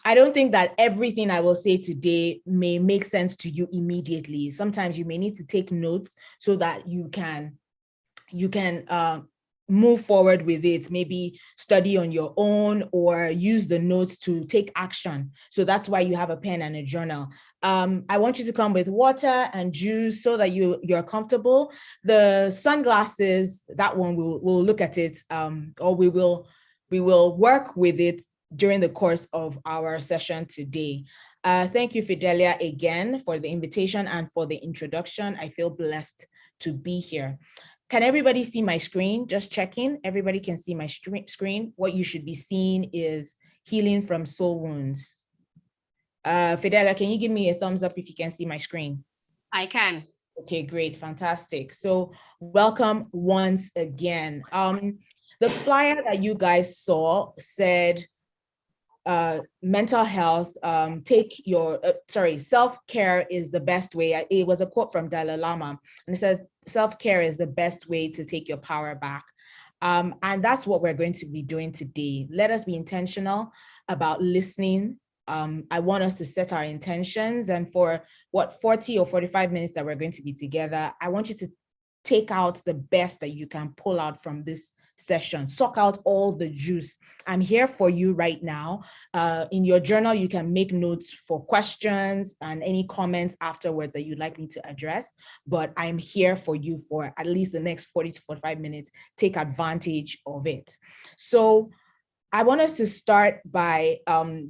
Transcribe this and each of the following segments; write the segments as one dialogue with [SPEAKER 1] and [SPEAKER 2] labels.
[SPEAKER 1] I don't think that everything I will say today may make sense to you immediately. Sometimes you may need to take notes so that you can move forward with it, maybe study on your own or use the notes to take action. So that's why you have a pen and a journal. I want you to come with water and juice so that you're comfortable. The sunglasses, that one we'll look at it, or we will work with it during the course of our session today. Thank you, Fidelia, again for the invitation and for the introduction. I feel blessed to be here. Can everybody see my screen? Just checking. Everybody can see my screen. What you should be seeing is healing from soul wounds. Fidelia, can you give me a thumbs up if you can see my screen?
[SPEAKER 2] I can.
[SPEAKER 1] Okay, great, fantastic. So welcome once again. The flyer that you guys saw said mental health, self-care is the best way. It was a quote from Dalai Lama, and it says, self-care is the best way to take your power back. And that's what we're going to be doing today. Let us be intentional about listening. I want us to set our intentions, and for 40 or 45 minutes that we're going to be together, I want you to take out the best that you can pull out from this session, suck out all the juice. I'm here for you right now. In your journal, you can make notes for questions and any comments afterwards that you'd like me to address, but I'm here for you for at least the next 40 to 45 minutes. Take advantage of it. So I want us to start by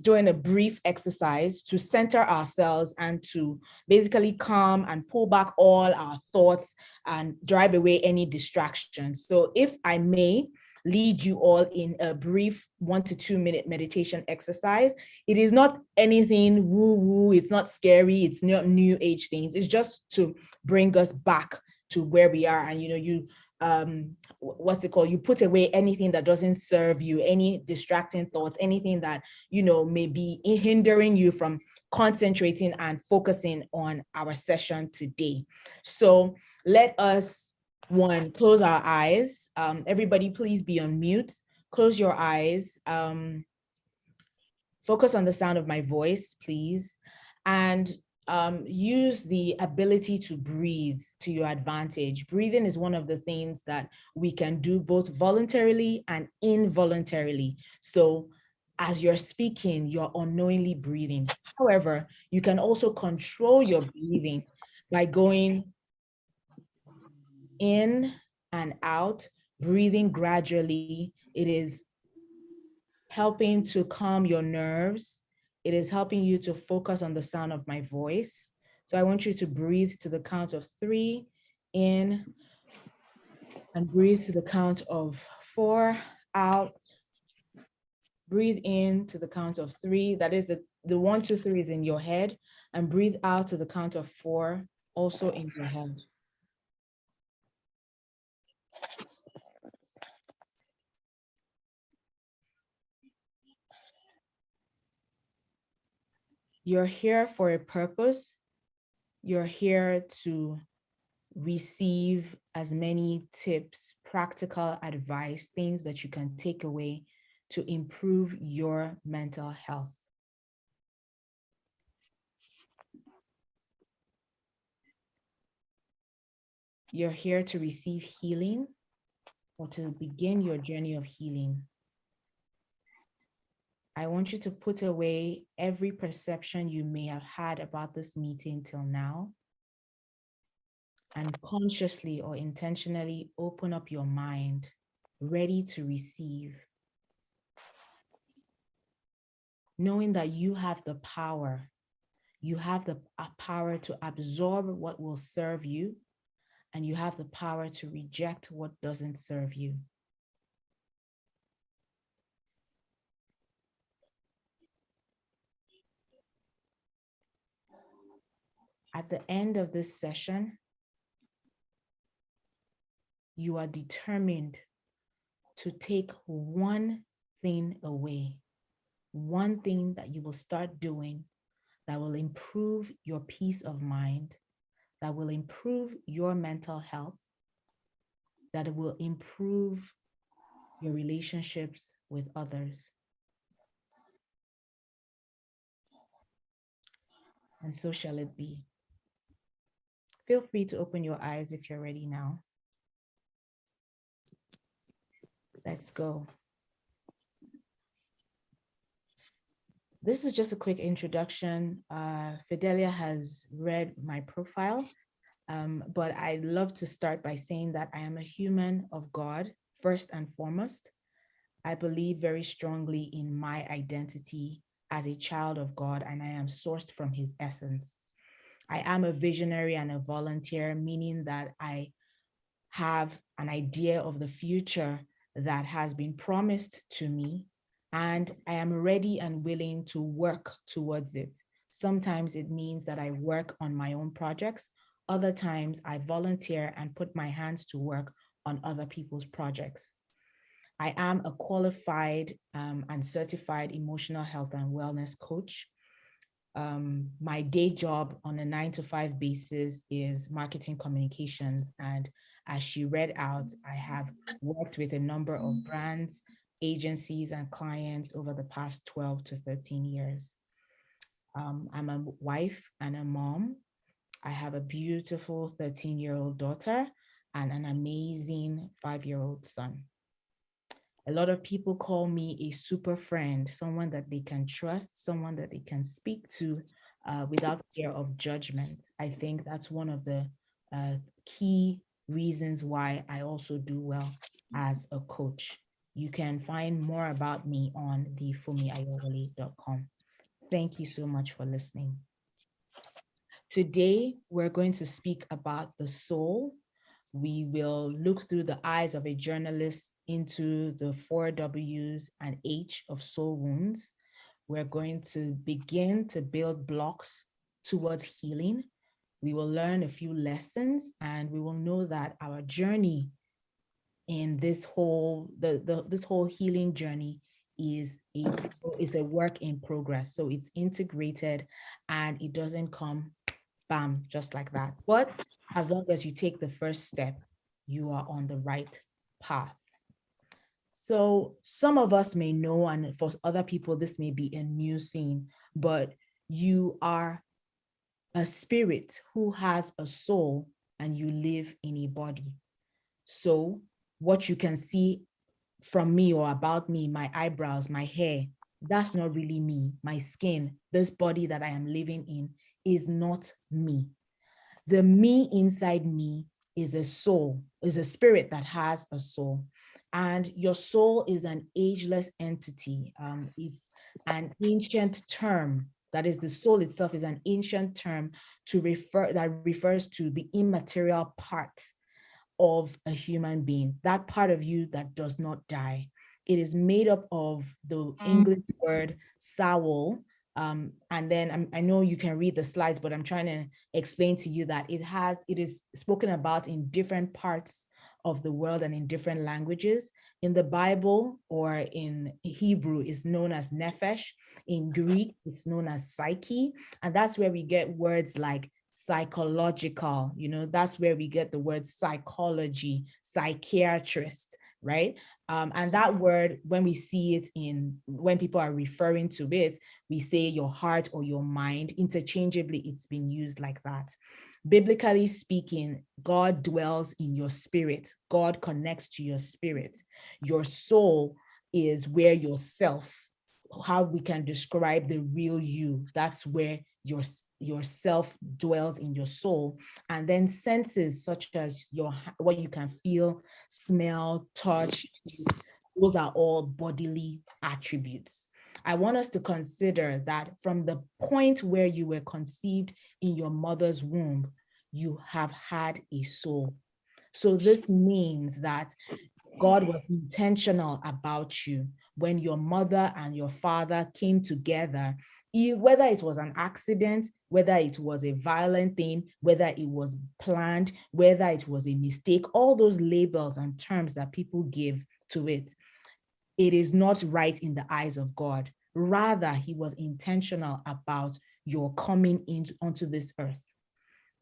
[SPEAKER 1] doing a brief exercise to center ourselves and to basically calm and pull back all our thoughts and drive away any distractions. So if I may lead you all in a brief 1 to 2 minute meditation exercise. It is not anything woo-woo, it's not scary, it's not new age things. It's just to bring us back to where we are. And you you put away anything that doesn't serve you, any distracting thoughts, anything that may be hindering you from concentrating and focusing on our session today. So let us close our eyes. Everybody please be on mute. Close your eyes. Focus on the sound of my voice, please, and use the ability to breathe to your advantage. Breathing is one of the things that we can do both voluntarily and involuntarily. So as you're speaking, you're unknowingly breathing. However, you can also control your breathing by going in and out, breathing gradually. It is helping to calm your nerves. It is helping you to focus on the sound of my voice. So I want you to breathe to the count of 3 in, and breathe to the count of 4 out. Breathe in to the count of 3. That is the 1, 2, 3 is in your head, and breathe out to the count of 4, also in your head. You're here for a purpose. You're here to receive as many tips, practical advice, things that you can take away to improve your mental health. You're here to receive healing or to begin your journey of healing. I want you to put away every perception you may have had about this meeting till now, and consciously or intentionally open up your mind, ready to receive, knowing that you have the power. You have the power to absorb what will serve you, and you have the power to reject what doesn't serve you. At the end of this session, you are determined to take one thing away, one thing that you will start doing that will improve your peace of mind, that will improve your mental health, that will improve your relationships with others. and so shall it be. Feel free to open your eyes if you're ready now. Let's go. This is just a quick introduction. Fidelia has read my profile, but I'd love to start by saying that I am a human of God, first and foremost. I believe very strongly in my identity as a child of God, and I am sourced from his essence. I am a visionary and a volunteer, meaning that I have an idea of the future that has been promised to me, and I am ready and willing to work towards it. Sometimes it means that I work on my own projects. Other times I volunteer and put my hands to work on other people's projects. I am a qualified and certified emotional health and wellness coach. My day job on a 9-to-5 basis is marketing communications. And as she read out, I have worked with a number of brands, agencies, and clients over the past 12 to 13 years. I'm a wife and a mom. I have a beautiful 13-year-old daughter and an amazing 5-year-old son. A lot of people call me a super friend, someone that they can trust, someone that they can speak to without fear of judgment. I think that's one of the key reasons why I also do well as a coach. You can find more about me on thefumiayowale.com. Thank you so much for listening. Today, we're going to speak about the soul. We will look through the eyes of a journalist into the 4 W's and H of soul wounds. We're going to begin to build blocks towards healing. We will learn a few lessons, and we will know that our journey in this whole this whole healing journey is a work in progress. So it's integrated and it doesn't come bam, just like that. But as long as you take the first step, you are on the right path. So some of us may know, and for other people, this may be a new thing, but you are a spirit who has a soul and you live in a body. So what you can see from me or about me, my eyebrows, my hair, that's not really me. My skin, this body that I am living in is not me. The me inside me is a soul, is a spirit that has a soul. And your soul is an ageless entity. It's an ancient term. That is, the soul itself is an ancient term that refers to the immaterial part of a human being, that part of you that does not die. It is made up of the English word soul. And then I know you can read the slides, but I'm trying to explain to you that it is spoken about in different parts of the world and in different languages. In the Bible or in Hebrew, it's known as nephesh. In Greek, it's known as psyche. And that's where we get words like psychological, that's where we get the word psychology, psychiatrist, right? And that word, when we see it when people are referring to it, we say your heart or your mind. Interchangeably, it's been used like that. Biblically speaking, God dwells in your spirit. God connects to your spirit. Your soul is where yourself, how we can describe the real you. That's where your self dwells in your soul. And then senses such as what you can feel, smell, touch, those are all bodily attributes. I want us to consider that from the point where you were conceived in your mother's womb, you have had a soul. So this means that God was intentional about you when your mother and your father came together, whether it was an accident, whether it was a violent thing, whether it was planned, whether it was a mistake, all those labels and terms that people give to it, it is not right in the eyes of God. Rather, he was intentional about your coming onto this earth.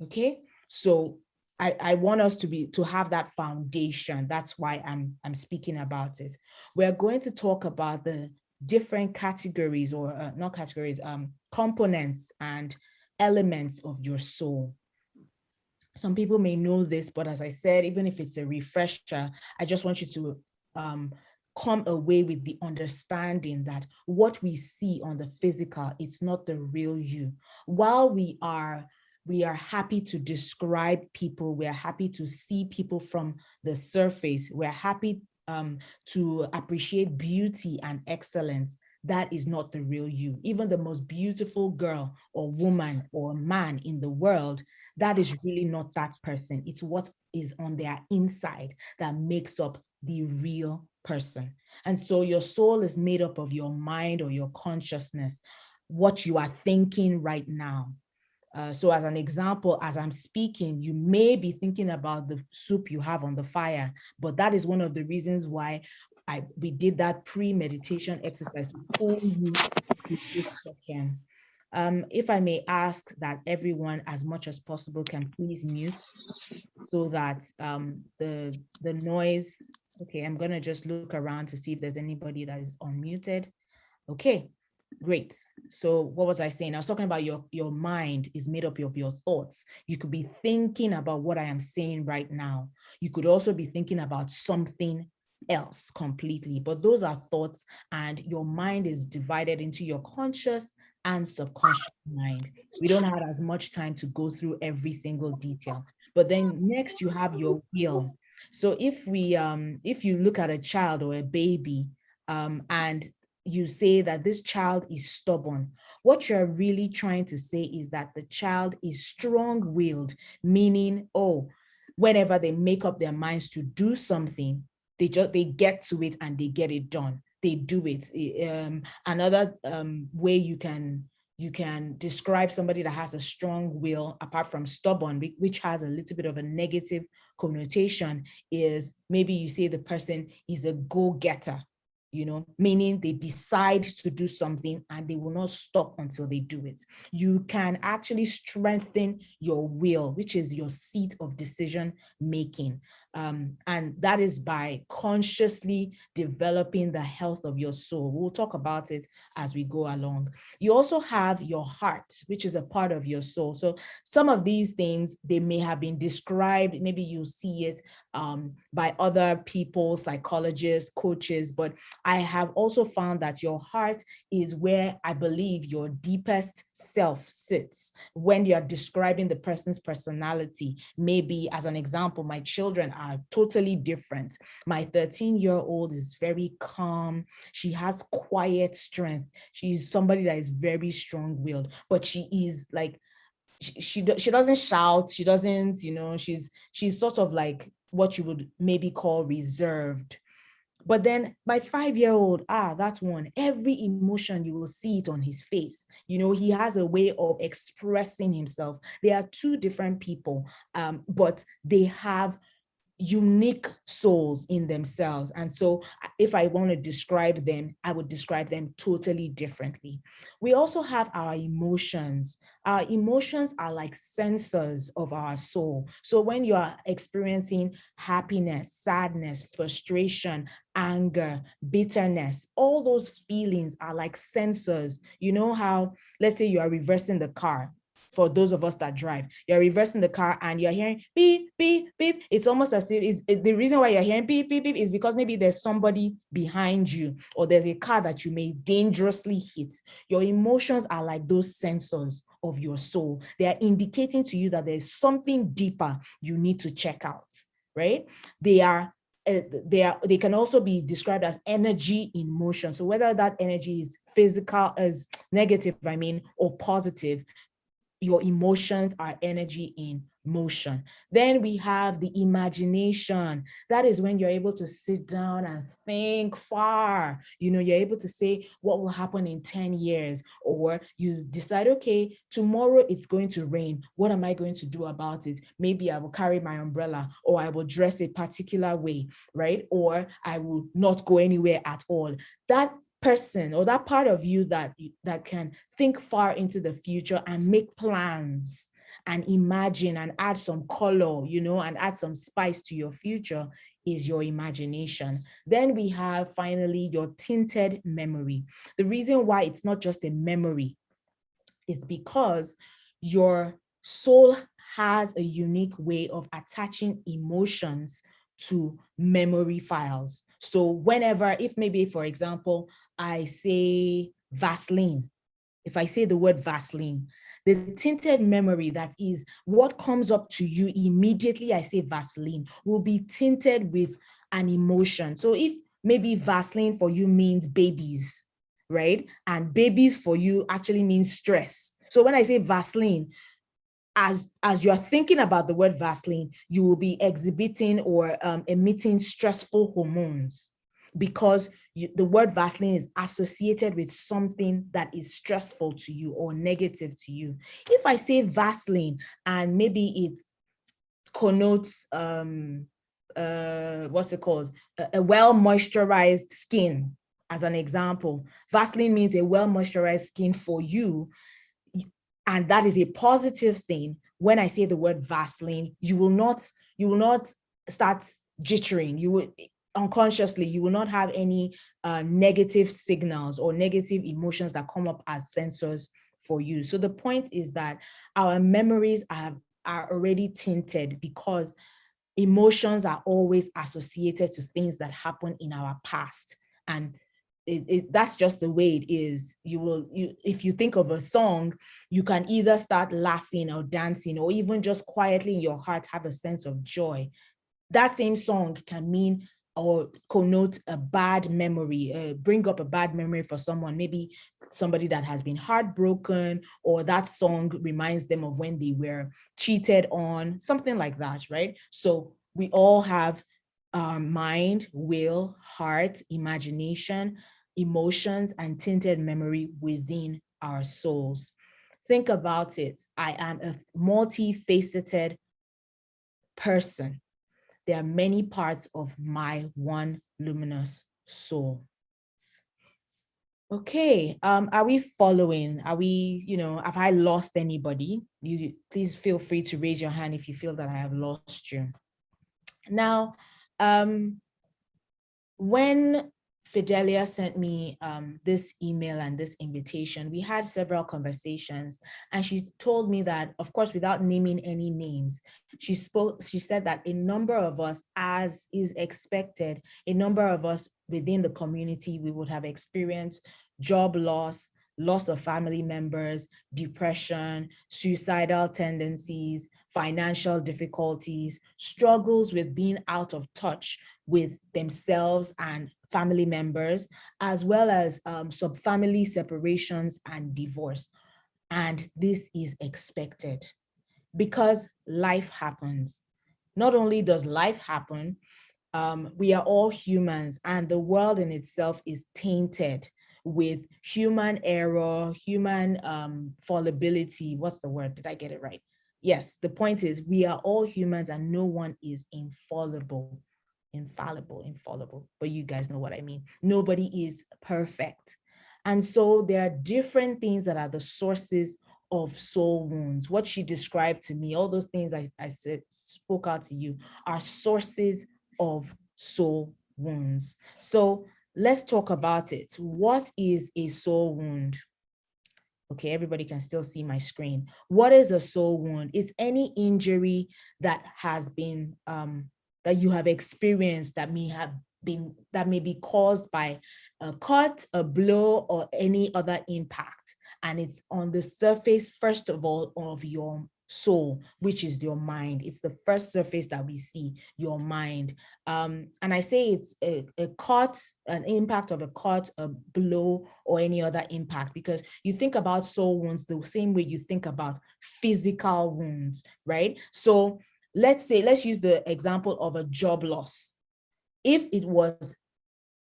[SPEAKER 1] Okay, so I want us to have that foundation. That's why I'm speaking about it. We're going to talk about the different categories, or not categories, components and elements of your soul. Some people may know this, but as I said, even if it's a refresher, I just want you to come away with the understanding that what we see on the physical, it's not the real you. While we are happy to describe people, we're happy to see people from the surface, we're happy to appreciate beauty and excellence, that is not the real you. Even the most beautiful girl or woman or man in the world, that is really not that person. It's what is on their inside that makes up the real person. And so your soul is made up of your mind or your consciousness, what you are thinking right now. So as an example, as I'm speaking, you may be thinking about the soup you have on the fire, but that is one of the reasons why we did that pre-meditation exercise to pull you to this second. If I may ask that everyone, as much as possible, can please mute so that the noise, okay, I'm gonna just look around to see if there's anybody that is unmuted. Okay, great. So what was I saying? I was talking about your mind is made up of your thoughts. You could be thinking about what I am saying right now. You could also be thinking about something else completely, but those are thoughts, and your mind is divided into your conscious and subconscious mind. We don't have as much time to go through every single detail. But then next you have your will. So if you look at a child or a baby, and you say that this child is stubborn, what you're really trying to say is that the child is strong-willed, meaning, oh, whenever they make up their minds to do something, they get to it and they get it done. They do it. Another way you can describe somebody that has a strong will, apart from stubborn, which has a little bit of a negative connotation, is maybe you say the person is a go-getter, meaning they decide to do something and they will not stop until they do it. You can actually strengthen your will, which is your seat of decision making. And that is by consciously developing the health of your soul. We'll talk about it as we go along. You also have your heart, which is a part of your soul. So some of these things, they may have been described, maybe you see it by other people, psychologists, coaches, but I have also found that your heart is where I believe your deepest self sits. When you're describing the person's personality, maybe as an example, my children are totally different. My 13-year-old is very calm. She has quiet strength. She's somebody that is very strong-willed, but she is like, she doesn't shout. She doesn't, she's sort of like what you would maybe call reserved. But then my 5-year-old, that's one. Every emotion, you will see it on his face. He has a way of expressing himself. They are two different people, but they have unique souls in themselves. And so if I want to describe them, I would describe them totally differently. We also have our emotions. Our emotions are like sensors of our soul. So when you are experiencing happiness, sadness, frustration, anger, bitterness, all those feelings are like sensors. You know how, let's say you are reversing the car. For those of us that drive, you're reversing the car and you're hearing beep, beep, beep. It's almost as if the reason why you're hearing beep, beep, beep is because maybe there's somebody behind you or there's a car that you may dangerously hit. Your emotions are like those sensors of your soul. They are indicating to you that there's something deeper you need to check out, right? They can also be described as energy in motion. So whether that energy is physical, as negative, or positive, your emotions are energy in motion. Then we have the imagination. That is when you're able to sit down and think far. You're able to say what will happen in 10 years, or you decide, okay, tomorrow it's going to rain. What am I going to do about it? Maybe I will carry my umbrella, or I will dress a particular way, right? Or I will not go anywhere at all. That person or that part of you that can think far into the future and make plans and imagine and add some color, and add some spice to your future is your imagination. Then we have finally your tinted memory. The reason why it's not just a memory is because your soul has a unique way of attaching emotions to memory files. So whenever, if maybe, for example, I say Vaseline, if I say the word Vaseline, the tinted memory that is what comes up to you immediately I say Vaseline will be tinted with an emotion. So if maybe Vaseline for you means babies, right? And babies for you actually means stress. So when I say Vaseline, as you're thinking about the word Vaseline, you will be exhibiting or emitting stressful hormones because the word Vaseline is associated with something that is stressful to you or negative to you. If I say Vaseline and maybe it connotes what's it called, a well moisturized skin, as an example, Vaseline means a well moisturized skin for you, and that is a positive thing. When I say the word Vaseline, you will not start jittering. You will unconsciously, you will not have any negative signals or negative emotions that come up as sensors for you. So the point is that our memories are already tinted because emotions are always associated to things that happen in our past. And that's just the way it is. If you think of a song, you can either start laughing or dancing, or even just quietly in your heart have a sense of joy. That same song can mean or connote a bad memory, bring up a bad memory for someone, maybe somebody that has been heartbroken, or that song reminds them of when they were cheated on, something like that, right? So we all have our mind, will, heart, imagination, emotions, and tinted memory within our souls. Think about it. I am a multifaceted person. There are many parts of my one luminous soul. Okay, are we following? Are we, have I lost anybody? You please feel free to raise your hand if you feel that I have lost you. Now, when Fidelia sent me this email and this invitation, we had several conversations, and she told me that, of course, without naming any names, she said that a number of us, as is expected, a number of us within the community, we would have experienced job loss of family members, depression, suicidal tendencies, financial difficulties, struggles with being out of touch with themselves and family members, as well as some family separations and divorce. And this is expected because life happens. Not only does life happen, we are all humans, and the world in itself is tainted with human error, human fallibility. What's the word? Did I get it right? Yes, the point is we are all humans and no one is infallible. Infallible, but you guys know what I mean. Nobody is perfect. And so there are different things that are the sources of soul wounds. What she described to me, all those things I spoke out to you, are sources of soul wounds. So let's talk about it. What is a soul wound? Okay, everybody can still see my screen. What is a soul wound? It's any injury that has been, that you have experienced that may be caused by a cut, a blow, or any other impact. And it's on the surface, first of all, of your soul, which is your mind. It's the first surface that we see, your mind. And I say it's a cut, an impact of a cut, a blow, or any other impact, because you think about soul wounds the same way you think about physical wounds, right? So let's use the example of a job loss. If it was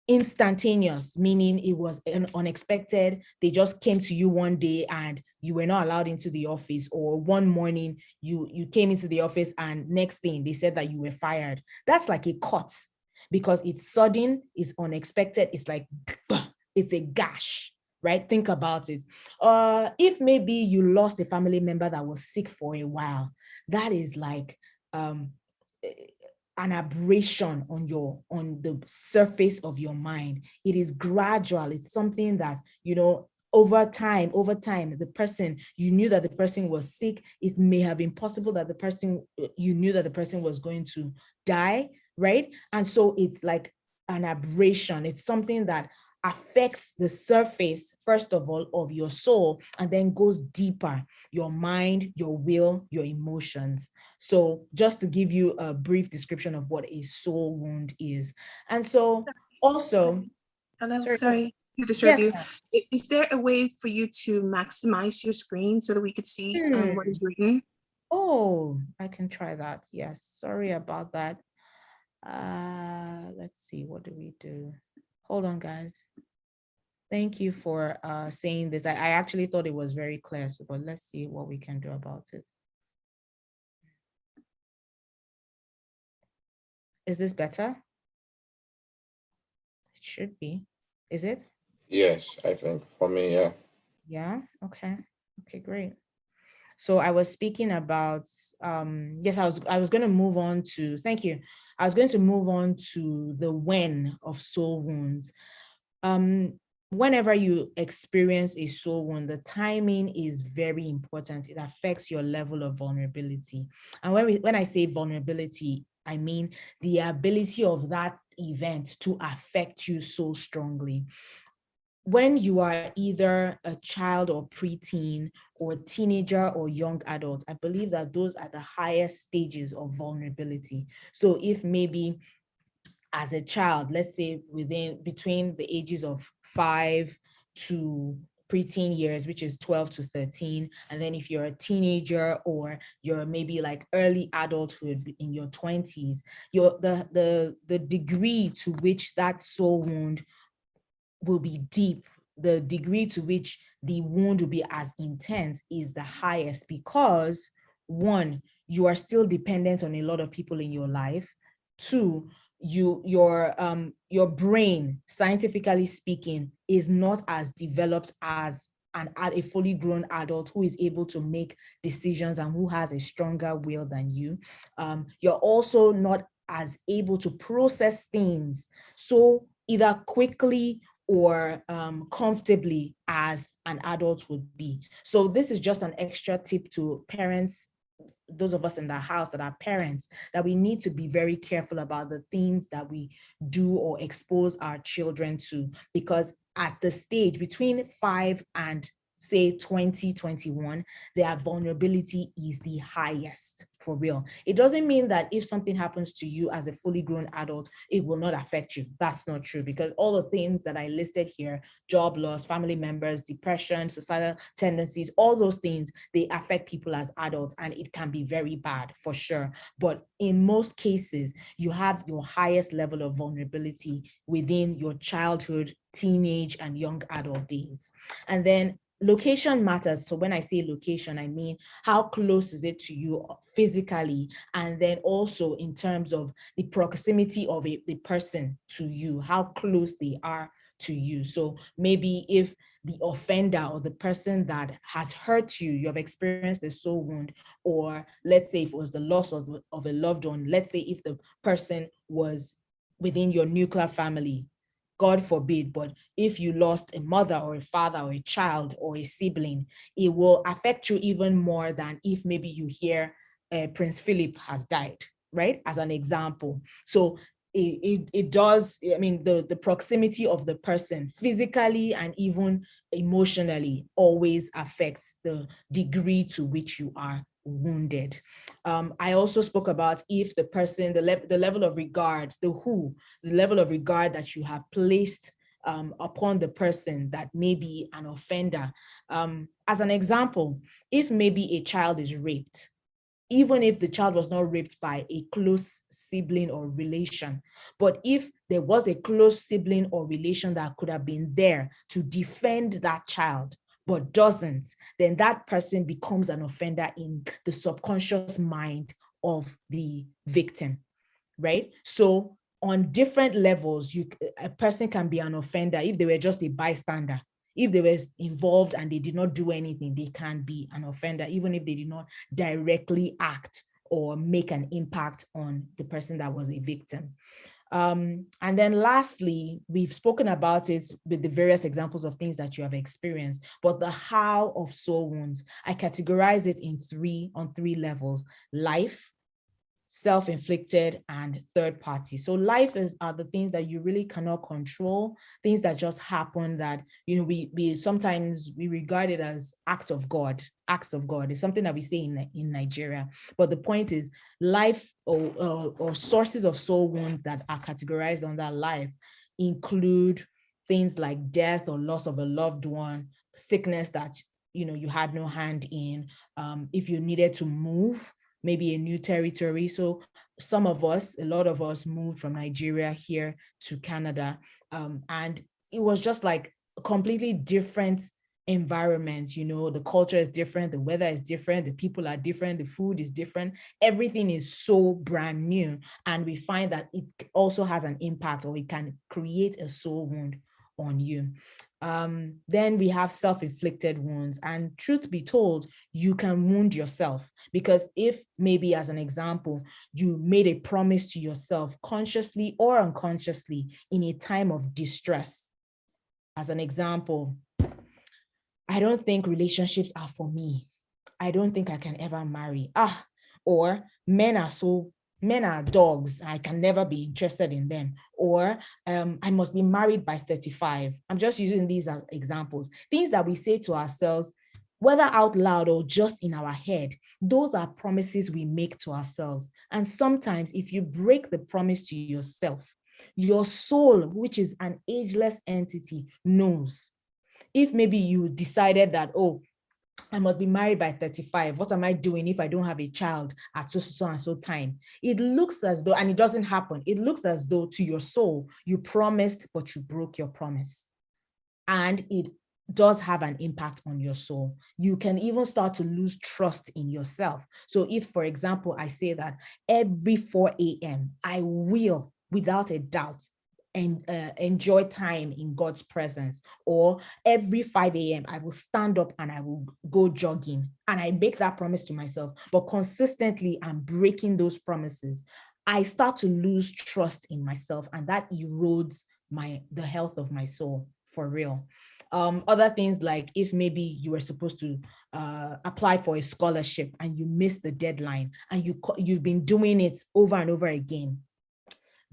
[SPEAKER 1] instantaneous, meaning it was unexpected, they just came to you one day and you were not allowed into the office, or one morning you came into the office and next thing they said that you were fired. That's like a cut because it's sudden, it's unexpected, it's like it's a gash, right? Think about it. If maybe you lost a family member that was sick for a while, that is like an aberration on the surface of your mind. It is gradual. It's something that, over time, the person, you knew that the person was sick. It may have been possible that you knew that the person was going to die, right? And so it's like an aberration. It's something that affects the surface, first of all, of your soul, and then goes deeper, your mind, your will, your emotions. So just to give you a brief description of what a soul wound is. And so also,
[SPEAKER 2] Hello,
[SPEAKER 1] sorry,
[SPEAKER 2] sorry to disturb
[SPEAKER 1] yes,
[SPEAKER 2] you. Is there a way for you to maximize your screen so that we could see what is written?
[SPEAKER 1] Oh, I can try that. Yes, sorry about that. Let's see, what do we do? Hold on, guys. Thank you for saying this. I actually thought it was very clear, so but let's see what we can do about it. Is this better? It should be. Is it?
[SPEAKER 3] Yes, I think for me, yeah.
[SPEAKER 1] Yeah, okay. Okay, great. So I was speaking about, yes, I was going to move on to, thank you. I was going to move on to the when of soul wounds. Whenever you experience a soul wound, the timing is very important. It affects your level of vulnerability. And when I say vulnerability, I mean the ability of that event to affect you so strongly. When you are either a child or preteen or teenager or young adult, I believe that those are the highest stages of vulnerability. So if maybe as a child, let's say between the ages of 5 to preteen years, which is 12 to 13, and then if you're a teenager or you're maybe like early adulthood in your 20s, the degree to which that soul wound will be deep, the degree to which the wound will be as intense is the highest, because one, you are still dependent on a lot of people in your life. Two, your brain, scientifically speaking, is not as developed as a fully grown adult who is able to make decisions and who has a stronger will than you. You're also not as able to process things so either quickly or comfortably as an adult would be. So this is just an extra tip to parents, those of us in the house that are parents, that we need to be very careful about the things that we do or expose our children to, because at the stage between 5 and say 2021, their vulnerability is the highest, for real. It doesn't mean that if something happens to you as a fully grown adult, it will not affect you. That's not true, because all the things that I listed here, job loss, family members, depression, societal tendencies, all those things, they affect people as adults, and it can be very bad for sure. But in most cases, you have your highest level of vulnerability within your childhood, teenage, and young adult days. And then location matters. So when I say location, I mean how close is it to you physically, and then also in terms of the proximity of the person to you, how close they are to you. So maybe if the offender or the person that has hurt you, you have experienced a soul wound, or let's say if it was the loss of a loved one, let's say if the person was within your nuclear family, God forbid, but if you lost a mother or a father or a child or a sibling, it will affect you even more than if maybe you hear Prince Philip has died, right? As an example. So it does, I mean, the proximity of the person physically and even emotionally always affects the degree to which you are wounded. I also spoke about if the person, the level of regard, the level of regard that you have placed upon the person that may be an offender. As an example, if maybe a child is raped, even if the child was not raped by a close sibling or relation, but if there was a close sibling or relation that could have been there to defend that child, but doesn't, then that person becomes an offender in the subconscious mind of the victim, right? So on different levels, a person can be an offender if they were just a bystander. If they were involved and they did not do anything, they can be an offender, even if they did not directly act or make an impact on the person that was a victim. And then lastly, we've spoken about it with the various examples of things that you have experienced, but the how of soul wounds, I categorize it on three levels: life, self-inflicted, and third party. So life are the things that you really cannot control, things that just happen that, we sometimes we regard it as acts of God. It's something that we say in Nigeria. But the point is, life or sources of soul wounds that are categorized under life include things like death or loss of a loved one, sickness that you had no hand in, if you needed to move, maybe a new territory. So a lot of us moved from Nigeria here to Canada. And it was just like a completely different environment. The culture is different, the weather is different, the people are different, the food is different. Everything is so brand new. And we find that it also has an impact, or it can create a soul wound on you. Then we have self-inflicted wounds. And truth be told, you can wound yourself, because if maybe, as an example, you made a promise to yourself consciously or unconsciously in a time of distress. As an example, I don't think relationships are for me. I don't think I can ever marry. Or men are dogs. I can never be interested in them. Or I must be married by 35. I'm just using these as examples. Things that we say to ourselves, whether out loud or just in our head, those are promises we make to ourselves. And sometimes if you break the promise to yourself, your soul, which is an ageless entity, knows. If maybe you decided that, oh, I must be married by 35. What am I doing if I don't have a child at so and so time? It looks as though, and it doesn't happen, it looks as though to your soul, you promised, but you broke your promise. And it does have an impact on your soul. You can even start to lose trust in yourself. So if, for example, I say that every 4 a.m., I will, without a doubt, and enjoy time in God's presence, or every 5 a.m. I will stand up and I will go jogging, and I make that promise to myself, but consistently I'm breaking those promises, I start to lose trust in myself, and that erodes the health of my soul, for real. Other things, like if maybe you were supposed to apply for a scholarship and you missed the deadline, and you've been doing it over and over again,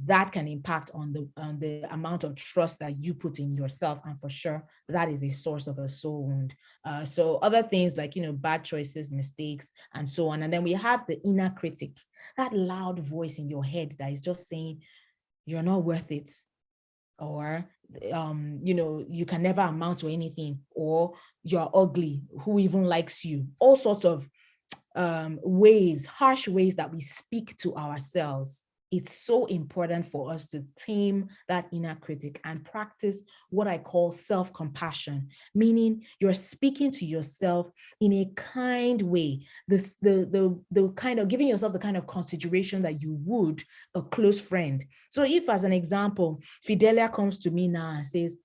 [SPEAKER 1] that can impact on the amount of trust that you put in yourself. And for sure, that is a source of a soul wound. So other things like, bad choices, mistakes, and so on. And then we have the inner critic, that loud voice in your head that is just saying, you're not worth it, or, you can never amount to anything, or you're ugly, who even likes you? All sorts of harsh ways that we speak to ourselves. It's so important for us to tame that inner critic and practice what I call self-compassion, meaning you're speaking to yourself in a kind way, the kind of giving yourself the kind of consideration that you would a close friend. So if, as an example, Fidelia comes to me now and says,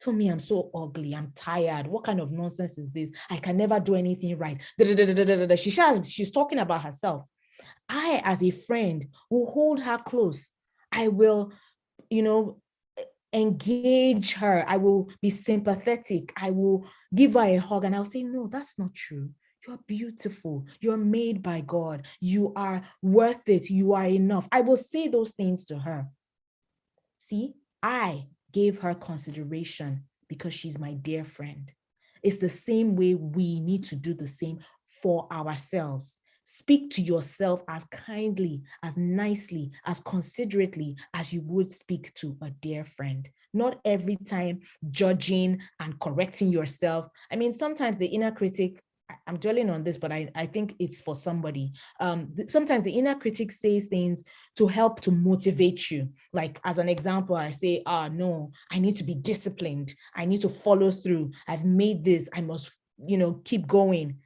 [SPEAKER 1] for me, I'm so ugly, I'm tired, what kind of nonsense is this? I can never do anything right. She's talking about herself. I, as a friend, will hold her close. I will, engage her. I will be sympathetic. I will give her a hug, and I'll say, no, that's not true. You're beautiful. You're made by God. You are worth it. You are enough. I will say those things to her. See, I gave her consideration because she's my dear friend. It's the same way we need to do the same for ourselves. Speak to yourself as kindly, as nicely, as considerately as you would speak to a dear friend. Not every time judging and correcting yourself. I mean, sometimes the inner critic, I'm dwelling on this, but I think it's for somebody. Sometimes the inner critic says things to help to motivate you. Like, as an example, I say, no, I need to be disciplined. I need to follow through. I've made this. I must, keep going.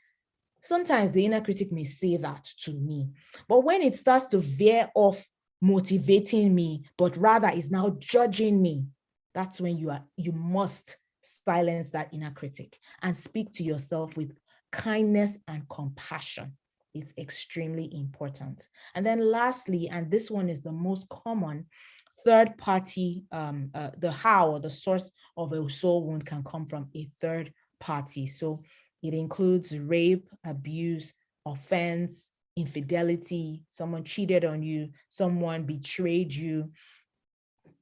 [SPEAKER 1] Sometimes the inner critic may say that to me. But when it starts to veer off motivating me, but rather is now judging me, that's when you must silence that inner critic and speak to yourself with kindness and compassion. It's extremely important. And then lastly, and this one is the most common, third party, the how or the source of a soul wound can come from a third party. So it includes rape, abuse, offense, infidelity, someone cheated on you, someone betrayed you,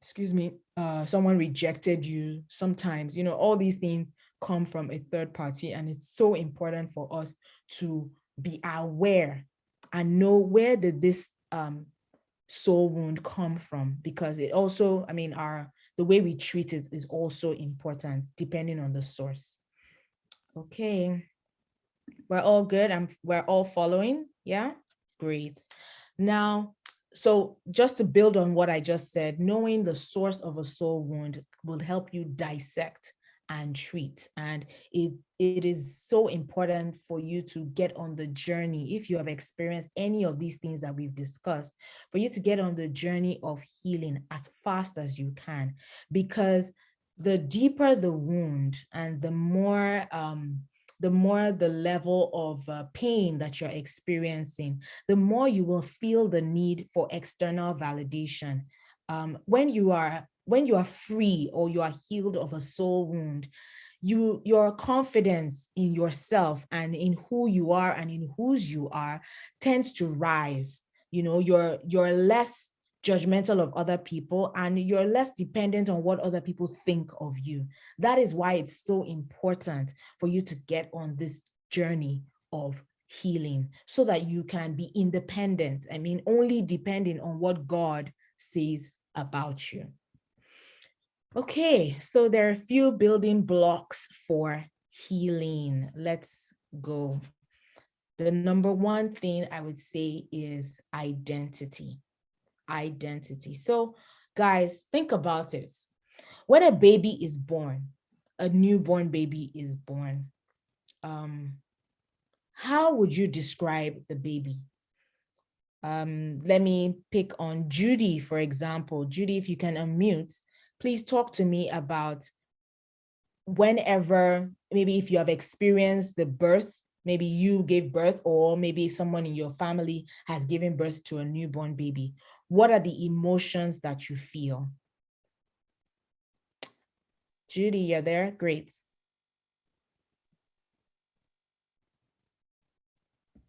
[SPEAKER 1] someone rejected you. Sometimes, all these things come from a third party, and it's so important for us to be aware and know where did this soul wound come from, because it also, the way we treat it is also important depending on the source. Okay, we're all good and we're all following. Yeah, great. Now, so just to build on what I just said, knowing the source of a soul wound will help you dissect and treat. And it is so important for you to get on the journey, if you have experienced any of these things that we've discussed, for you to get on the journey of healing as fast as you can, because the deeper the wound and the more the level of pain that you're experiencing, the more you will feel the need for external validation. When you are free or you are healed of a soul wound, your confidence in yourself and in who you are and in whose you are tends to rise. You're less judgmental of other people, and you're less dependent on what other people think of you. That is why it's so important for you to get on this journey of healing, so that you can be independent. Only depending on what God says about you. Okay, so there are a few building blocks for healing. Let's go. The number one thing I would say is identity. So, guys, think about it. When a baby is born, a newborn baby is born, how would you describe the baby? Let me pick on Judy, for example. Judy, if you can unmute, please talk to me about whenever, maybe if you have experienced the birth, maybe you gave birth, or maybe someone in your family has given birth to a newborn baby. What are the emotions that you feel? Judy, you're there? Great.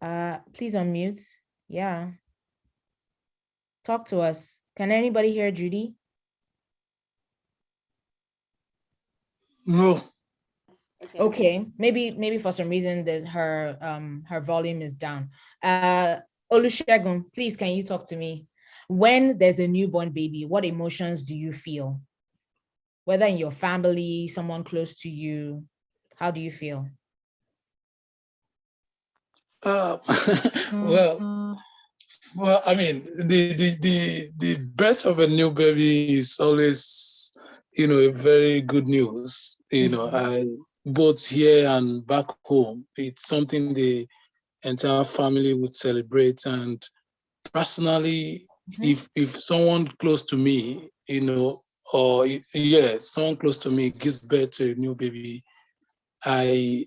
[SPEAKER 1] Please unmute. Yeah. Talk to us. Can anybody hear Judy?
[SPEAKER 4] No.
[SPEAKER 1] Okay. Maybe for some reason that her volume is down. Olusegun, please, can you talk to me? When there's a newborn baby, what emotions do you feel? Whether in your family, someone close to you, how do you feel?
[SPEAKER 4] Well, I mean, the birth of a new baby is always, a very good news. I both here and back home, it's something the entire family would celebrate. And personally, if someone close to me, someone close to me gives birth to a new baby, I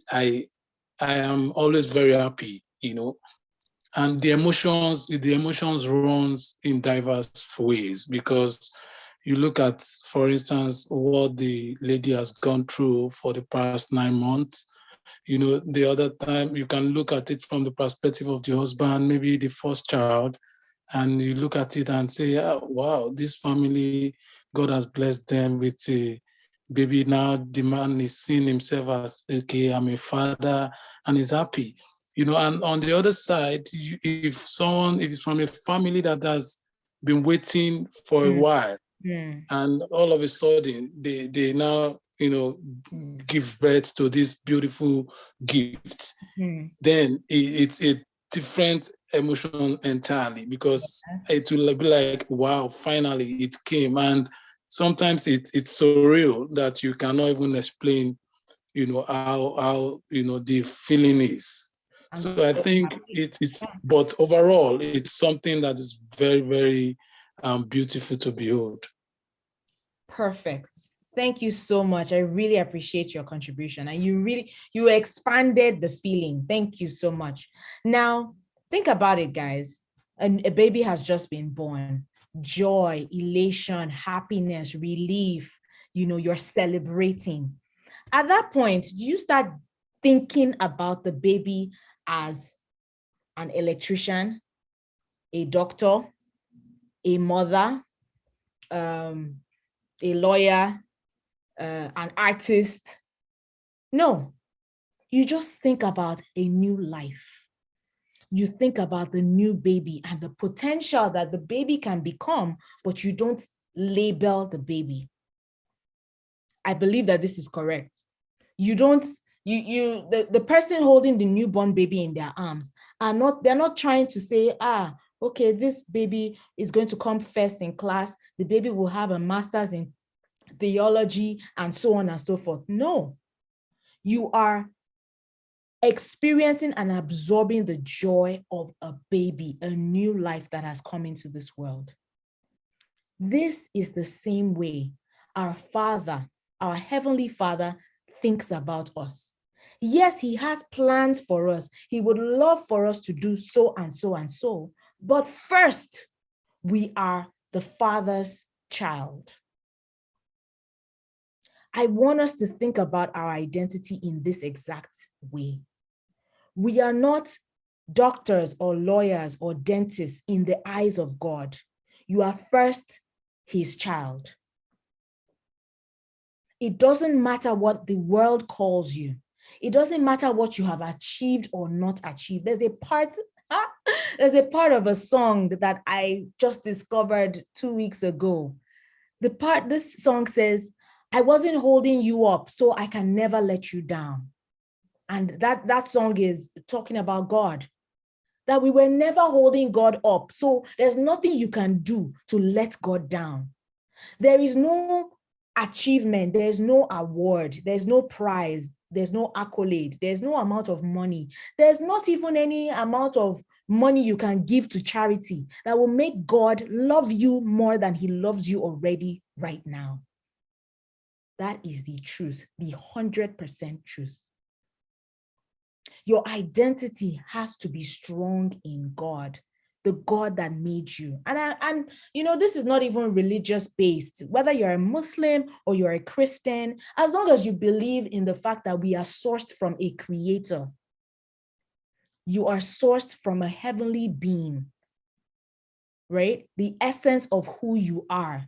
[SPEAKER 4] am always very happy, and the emotions runs in diverse ways, because you look at, for instance, what the lady has gone through for the past 9 months. The other time you can look at it from the perspective of the husband, maybe the first child, and you look at it and say, oh, wow, this family, God has blessed them with a baby. Now the man is seeing himself as, okay, I'm a father, and he's happy. And on the other side, if it's from a family that has been waiting for a while, and all of a sudden they now, give birth to this beautiful gift, then it's a different emotion entirely, because it will be like, wow, finally it came. And sometimes it's so real that you cannot even explain, how the feeling is. So I think but overall, it's something that is very, very beautiful to behold.
[SPEAKER 1] Perfect. Thank you so much. I really appreciate your contribution, and you expanded the feeling. Thank you so much. Now, think about it, guys. A baby has just been born. joy, elation, happiness, relief, you're celebrating. At that point, do you start thinking about the baby as an electrician, a doctor, a mother, a lawyer, an artist? No, you just think about a new life. You think about the new baby and the potential that the baby can become, but you don't label the baby. I believe that this is correct. The person holding the newborn baby in their arms they're not trying to say, okay, this baby is going to come first in class. The baby will have a master's in theology and so on and so forth. No, you are experiencing and absorbing the joy of a baby, a new life that has come into this world. This is the same way our Father, our Heavenly Father, thinks about us. Yes, he has plans for us. He would love for us to do so and so and so. But first, we are the Father's child. I want us to think about our identity in this exact way. We are not doctors or lawyers or dentists in the eyes of God. You are first his child. It doesn't matter what the world calls you. It doesn't matter what you have achieved or not achieved. There's a part of a song that I just discovered 2 weeks ago. This song says, I wasn't holding you up, so I can never let you down. And that song is talking about God, that we were never holding God up. So there's nothing you can do to let God down. There is no achievement, there's no award, there's no prize, there's no accolade, there's no amount of money. There's not even any amount of money you can give to charity that will make God love you more than he loves you already right now. That is the truth, the 100% truth. Your identity has to be strong in God, the God that made you. And this is not even religious based, whether you're a Muslim or you're a Christian, as long as you believe in the fact that we are sourced from a creator. You are sourced from a heavenly being, right? The essence of who you are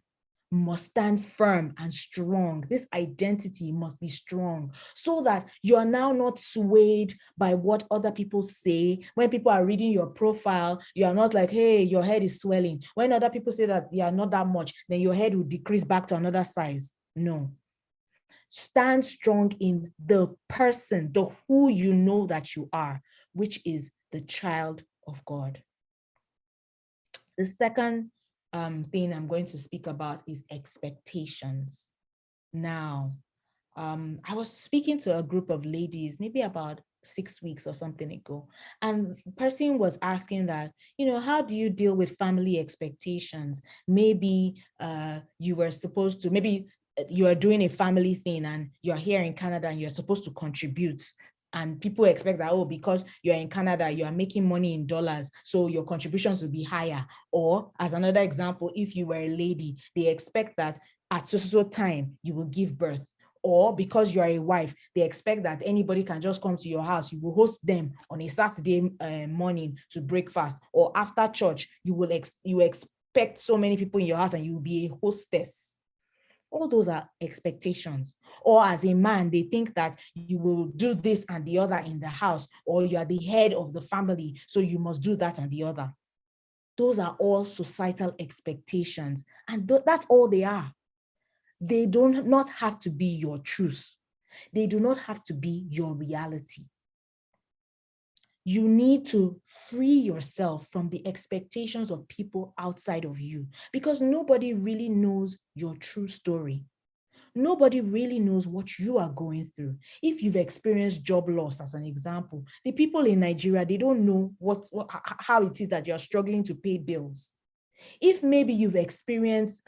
[SPEAKER 1] must stand firm and strong. This identity must be strong so that you are now not swayed by what other people say. When people are reading your profile, you are not like, hey, your head is swelling. When other people say that you are not that much, then your head will decrease back to another size. No. Stand strong in the person, the who you know that you are, which is the child of God. The second thing I'm going to speak about is expectations. Now, I was speaking to a group of ladies, maybe about 6 weeks or something ago, and the person was asking that, how do you deal with family expectations? Maybe you were supposed to, maybe you are doing a family thing and you're here in Canada and you're supposed to contribute. And people expect that, because you're in Canada, you are making money in dollars, so your contributions will be higher. Or as another example, if you were a lady, they expect that at so time you will give birth. Or because you're a wife, they expect that anybody can just come to your house. You will host them on a Saturday morning to breakfast. Or after church, you expect so many people in your house and you will be a hostess. All those are expectations. Or as a man, they think that you will do this and the other in the house, or you are the head of the family, so you must do that and the other. Those are all societal expectations, and that's all they are. They do not have to be your truth. They do not have to be your reality. You need to free yourself from the expectations of people outside of you, because nobody really knows your true story. Nobody really knows what you are going through. If you've experienced job loss, as an example, the people in Nigeria, they don't know how it is that you're struggling to pay bills. If maybe you've experienced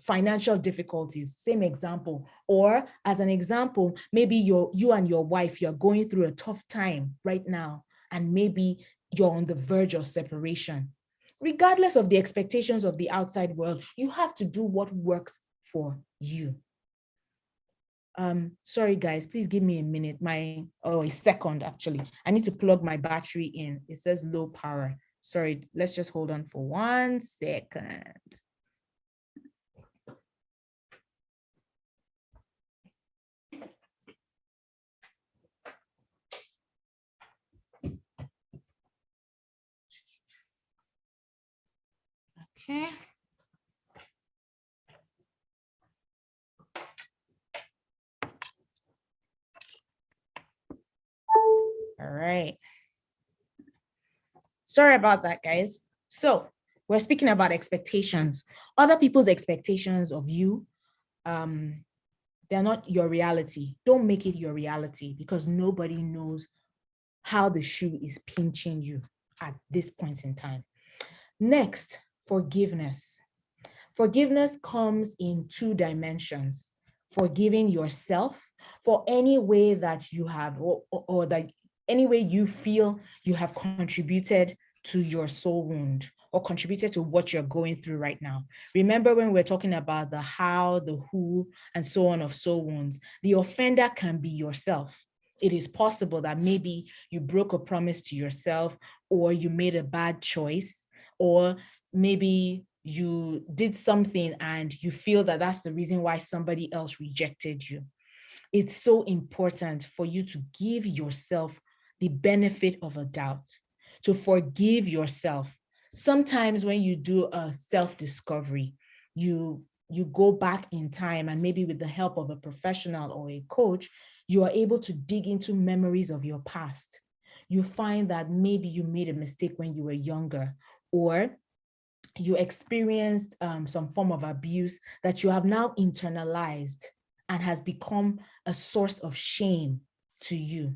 [SPEAKER 1] financial difficulties, same example, or as an example, maybe you and your wife, you're going through a tough time right now, and maybe you're on the verge of separation. regardless of the expectations of the outside world. You have to do what works for you. Sorry guys, please give me a minute, a second actually. I need to plug my battery in. It says low power. Sorry, let's just hold on for 1 second. Okay. All right. Sorry about that, guys. So we're speaking about expectations. Other people's expectations of you, they're not your reality. Don't make it your reality, because nobody knows how the shoe is pinching you at this point in time. Next, forgiveness. Forgiveness comes in 2 dimensions. Forgiving yourself for any way that you have, or that any way you feel you have contributed to your soul wound, or contributed to what you're going through right now. Remember when we're talking about the how, the who, and so on of soul wounds, the offender can be yourself. It is possible that maybe you broke a promise to yourself, or you made a bad choice, or maybe you did something and you feel that that's the reason why somebody else rejected you. It's so important for you to give yourself the benefit of a doubt, to forgive yourself. Sometimes when you do a self-discovery, you go back in time, and maybe with the help of a professional or a coach, you are able to dig into memories of your past. You find that maybe you made a mistake when you were younger, or you experienced some form of abuse that you have now internalized and has become a source of shame to you.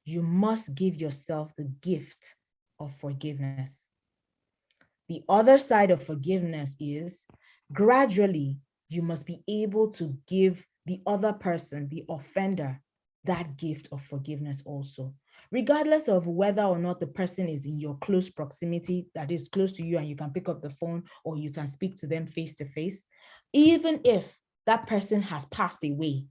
[SPEAKER 1] You must give yourself the gift of forgiveness. The other side of forgiveness is gradually you must be able to give the other person, the offender, that gift of forgiveness also, regardless of whether or not the person is in your close proximity, that is close to you and you can pick up the phone or you can speak to them face to face. Even if that person has passed away,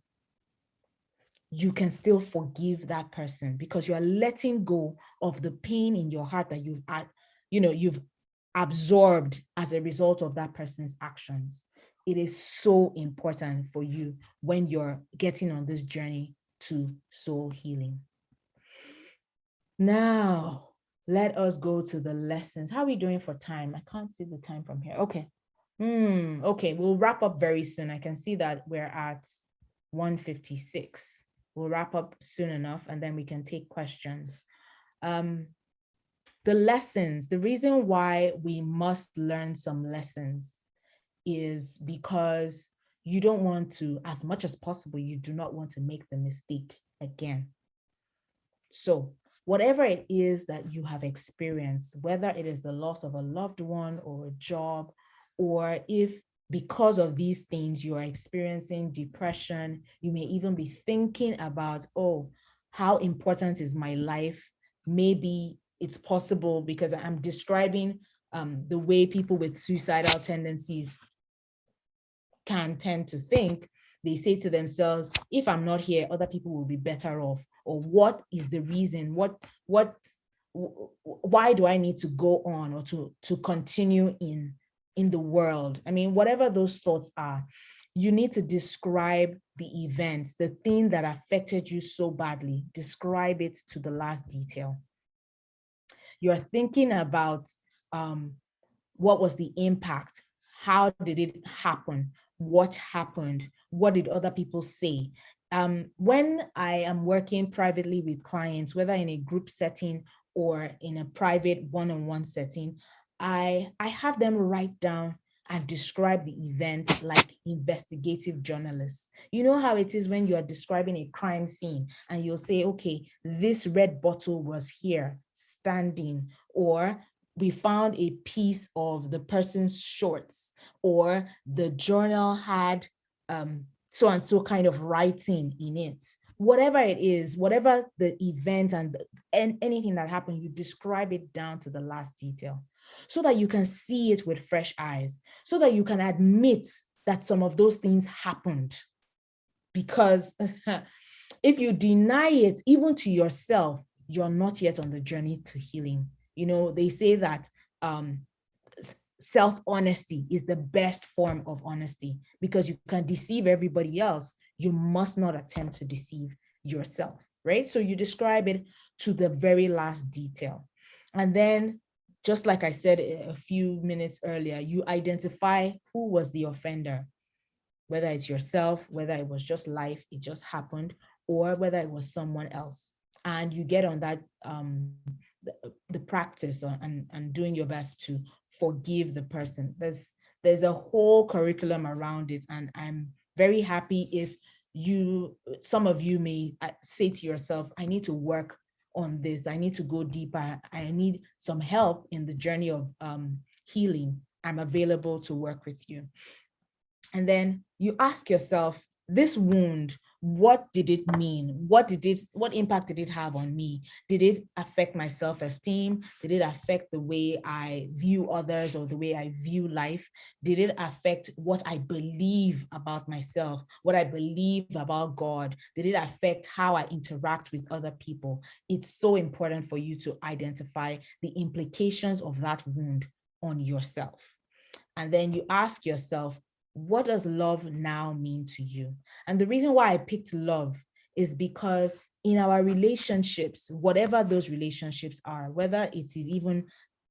[SPEAKER 1] you can still forgive that person, because you are letting go of the pain in your heart that you've absorbed as a result of that person's actions. It is so important for you when you're getting on this journey to soul healing. Now, let us go to the lessons. How are we doing for time? I can't see the time from here. Okay. Okay, we'll wrap up very soon. I can see that we're at 1:56. We'll wrap up soon enough, and then we can take questions. The lessons, the reason why we must learn some lessons is because you don't want to, as much as possible, you do not want to make the mistake again. So whatever it is that you have experienced, whether it is the loss of a loved one or a job, or if because of these things you are experiencing depression, you may even be thinking about, oh, how important is my life? Maybe it's possible, because I'm describing the way people with suicidal tendencies can tend to think. They say to themselves, if I'm not here, other people will be better off. Or what is the reason? Why do I need to go on, or to continue in the world? I mean, whatever those thoughts are, you need to describe the events, the thing that affected you so badly. Describe it to the last detail. You're thinking about what was the impact? How did it happen? What happened? What did other people say? When I am working privately with clients, whether in a group setting or in a private one-on-one setting, I have them write down and describe the event like investigative journalists. You know how it is when you are describing a crime scene and you'll say, okay, this red bottle was here standing, or we found a piece of the person's shorts, or the journal had so and so kind of writing in it. Whatever it is, whatever the event and anything that happened, you describe it down to the last detail. so that you can see it with fresh eyes, so that you can admit that some of those things happened. Because if you deny it, even to yourself, you're not yet on the journey to healing. You know, they say that self-honesty is the best form of honesty, because you can deceive everybody else. You must not attempt to deceive yourself, right? So you describe it to the very last detail. And then, just like I said a few minutes earlier, you identify who was the offender, whether it's yourself, whether it was just life, it just happened, or whether it was someone else. And you get on that, the practice and doing your best to forgive the person. There's a whole curriculum around it, and I'm very happy if some of you may say to yourself, I need to work on this, I need to go deeper, I need some help in the journey of healing. I'm available to work with you. And then you ask yourself, this wound, what did it mean? What impact did it have on me? Did it affect my self-esteem? Did it affect the way I view others or the way I view life? Did it affect what I believe about myself, what I believe about God? Did it affect how I interact with other people? It's so important for you to identify the implications of that wound on yourself. And then you ask yourself, what does love now mean to you? And the reason why I picked love is because in our relationships, whatever those relationships are, whether it is even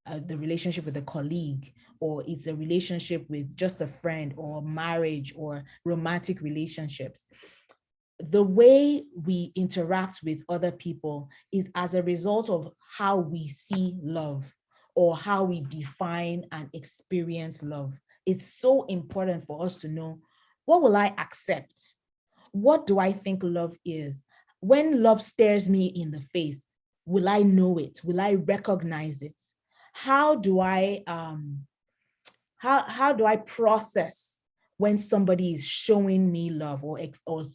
[SPEAKER 1] the relationship with a colleague, or it's a relationship with just a friend, or marriage, or romantic relationships, the way we interact with other people is as a result of how we see love, or how we define and experience love. It's so important for us to know, what will I accept? What do I think love is? When love stares me in the face, will I know it? Will I recognize it? How do I process when somebody is showing me love, or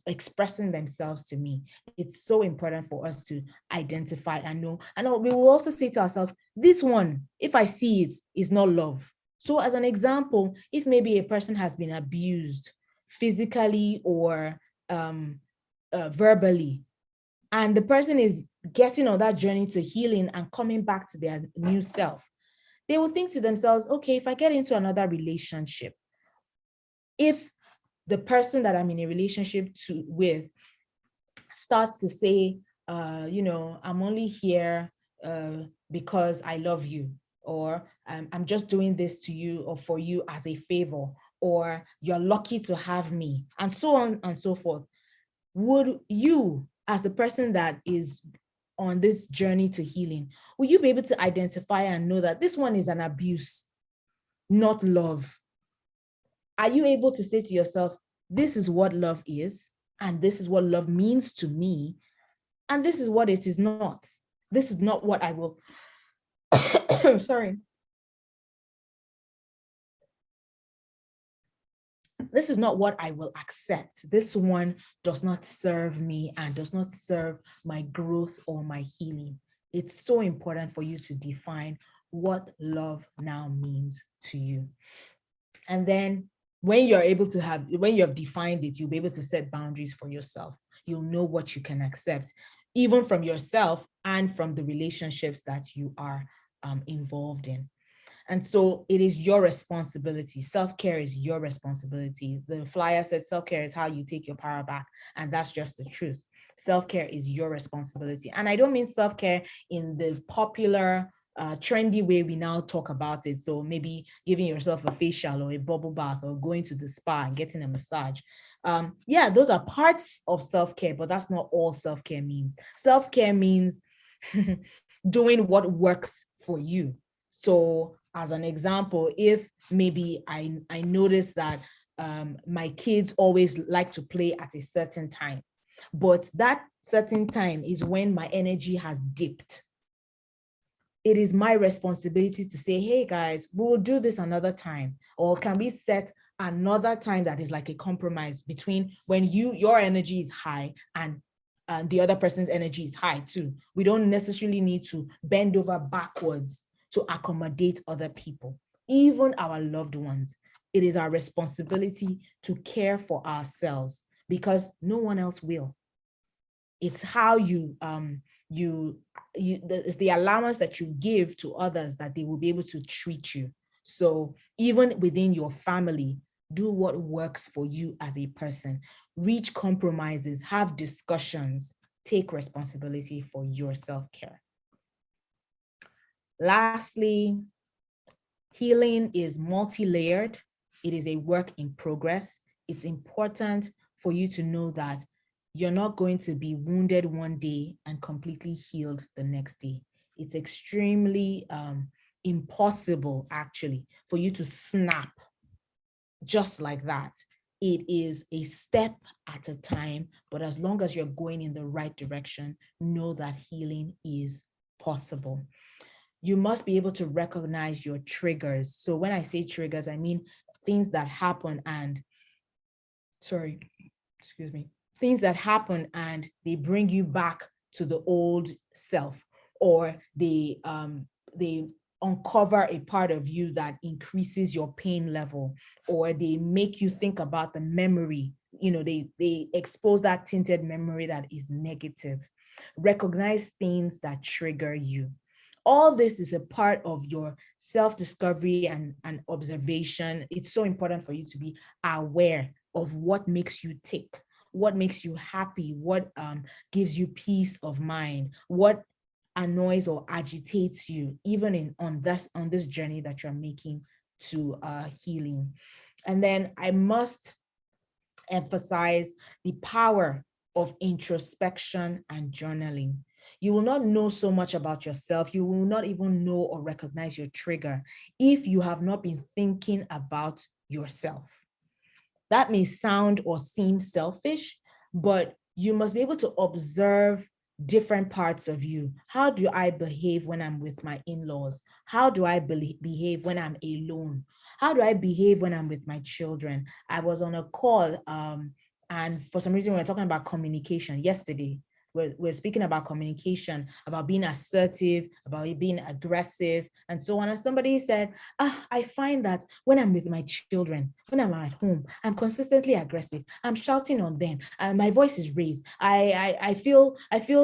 [SPEAKER 1] expressing themselves to me? It's so important for us to identify and know. And we will also say to ourselves, this one, if I see it, is not love. So as an example, if maybe a person has been abused physically or verbally, and the person is getting on that journey to healing and coming back to their new self, they will think to themselves, okay, if I get into another relationship, if the person that I'm in a relationship with starts to say, I'm only here because I love you, or I'm just doing this to you or for you as a favor, or you're lucky to have me, and so on and so forth, would you, as the person that is on this journey to healing, will you be able to identify and know that this one is an abuse, not love? Are you able to say to yourself, this is what love is, and this is what love means to me, and this is what it is not? This is not what I will, sorry. This is not what I will accept. This one does not serve me and does not serve my growth or my healing. It's so important for you to define what love now means to you. And then when you have defined it, you'll be able to set boundaries for yourself. You'll know what you can accept, even from yourself and from the relationships that you are involved in. And so it is your responsibility. Self-care is your responsibility. The flyer said self-care is how you take your power back. And that's just the truth. Self-care is your responsibility. And I don't mean self-care in the popular, trendy way we now talk about it. So maybe giving yourself a facial or a bubble bath, or going to the spa and getting a massage. Yeah, those are parts of self-care, but that's not all self-care means. Self-care means doing what works for you. So as an example, if maybe I notice that my kids always like to play at a certain time, but that certain time is when my energy has dipped, it is my responsibility to say, hey guys, we will do this another time. Or can we set another time that is like a compromise between when your energy is high and the other person's energy is high too. We don't necessarily need to bend over backwards to accommodate other people, even our loved ones. It is our responsibility to care for ourselves because no one else will. It's how it's the allowance that you give to others that they will be able to treat you. So even within your family, do what works for you as a person. Reach compromises, have discussions, take responsibility for your self-care. Lastly, healing is multi-layered. It is a work in progress. It's important for you to know that you're not going to be wounded one day and completely healed the next day. It's extremely impossible, actually, for you to snap just like that. It is a step at a time, but as long as you're going in the right direction, know that healing is possible. You must be able to recognize your triggers. So when I say triggers, I mean things that happen and, things that happen and they bring you back to the old self, or they uncover a part of you that increases your pain level, or they make you think about the memory, they expose that tinted memory that is negative. Recognize things that trigger you. All this is a part of your self-discovery and observation. It's so important for you to be aware of what makes you tick, what makes you happy, what gives you peace of mind, what annoys or agitates you, even on this journey that you're making to healing. And then I must emphasize the power of introspection and journaling. You will not know so much about yourself. You will not even know or recognize your trigger if you have not been thinking about yourself. That may sound or seem selfish, but you must be able to observe different parts of you. How do I behave when I'm with my in-laws? How do I behave when I'm alone? How do I behave when I'm with my children? I was on a call and for some reason we were talking about communication yesterday. We're speaking about communication, about being assertive, about being aggressive, and so on. And somebody said, I find that when I'm with my children, when I'm at home, I'm consistently aggressive. I'm shouting on them. My voice is raised. I feel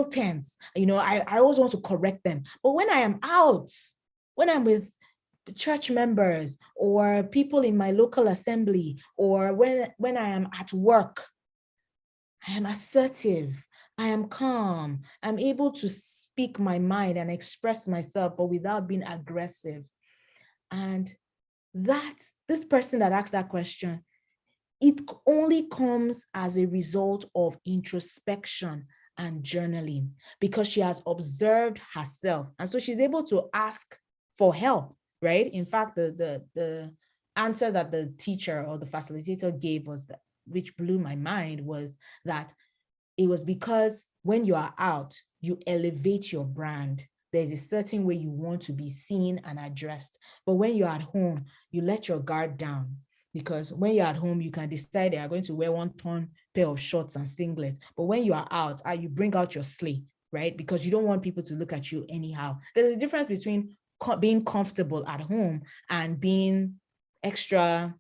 [SPEAKER 1] tense. I always want to correct them. But when I am out, when I'm with church members or people in my local assembly, or when I am at work, I am assertive. I am calm. I'm able to speak my mind and express myself, but without being aggressive. And this person that asked that question, it only comes as a result of introspection and journaling, because she has observed herself. And so she's able to ask for help, right? In fact, the answer that the teacher or the facilitator gave was that, which blew my mind, was that it was because when you are out, you elevate your brand. There's a certain way you want to be seen and addressed. But when you're at home, you let your guard down, because when you're at home, you can decide they are going to wear one torn pair of shorts and singlets. But when you are out, you bring out your sleigh, right? Because you don't want people to look at you anyhow. There's a difference between being comfortable at home and being extra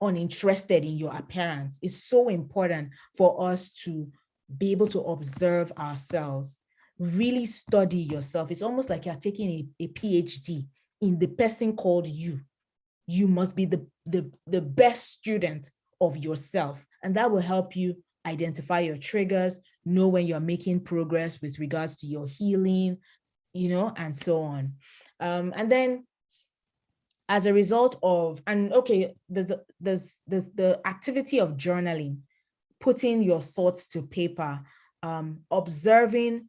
[SPEAKER 1] uninterested in your appearance. It's so important for us to be able to observe ourselves, really study yourself. It's almost like you're taking a PhD in the person called you. You must be the best student of yourself, and that will help you identify your triggers, know when you're making progress with regards to your healing, and so on. And then as a result of, there's the activity of journaling, putting your thoughts to paper, observing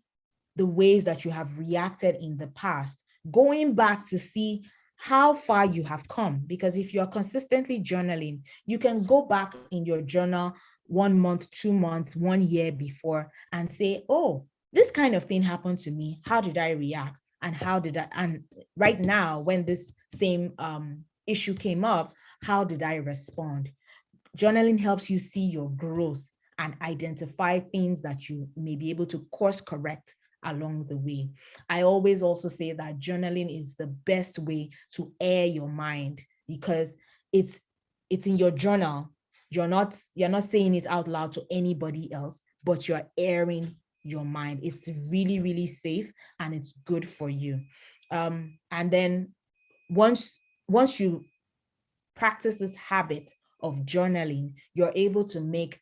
[SPEAKER 1] the ways that you have reacted in the past, going back to see how far you have come. Because if you're consistently journaling, you can go back in your journal 1 month, 2 months, 1 year before and say, oh, this kind of thing happened to me. How did I react? And right now, when this same issue came up, how did I respond? Journaling helps you see your growth and identify things that you may be able to course correct along the way. I always also say that journaling is the best way to air your mind, because it's in your journal. You're not saying it out loud to anybody else, but you're airing your mind. It's really, really safe, and it's good for you. And then once you practice this habit of journaling, you're able to make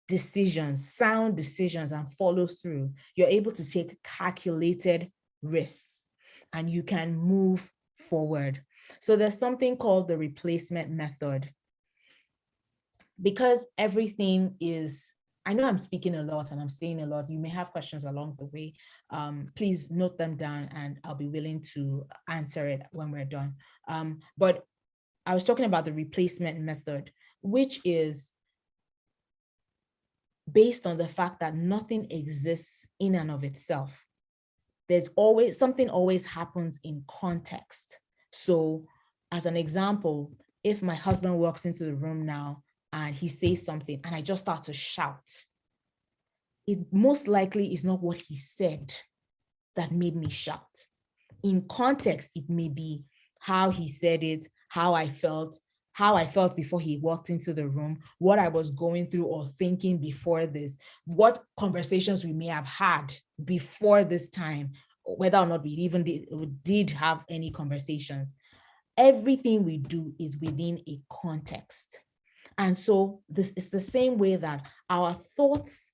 [SPEAKER 1] decisions, sound decisions, and follow through. You're able to take calculated risks, and you can move forward. So there's something called the replacement method. Because everything is, I know I'm speaking a lot and I'm saying a lot. You may have questions along the way. Please note them down, and I'll be willing to answer it when we're done. But I was talking about the replacement method, which is based on the fact that nothing exists in and of itself. There's always something always happens in context. So as an example, if my husband walks into the room now and he says something and I just start to shout, it most likely is not what he said that made me shout. In context, it may be how he said it, how I felt before he walked into the room, what I was going through or thinking before this, what conversations we may have had before this time, whether or not we even did have any conversations. Everything we do is within a context. And so this is the same way that our thoughts,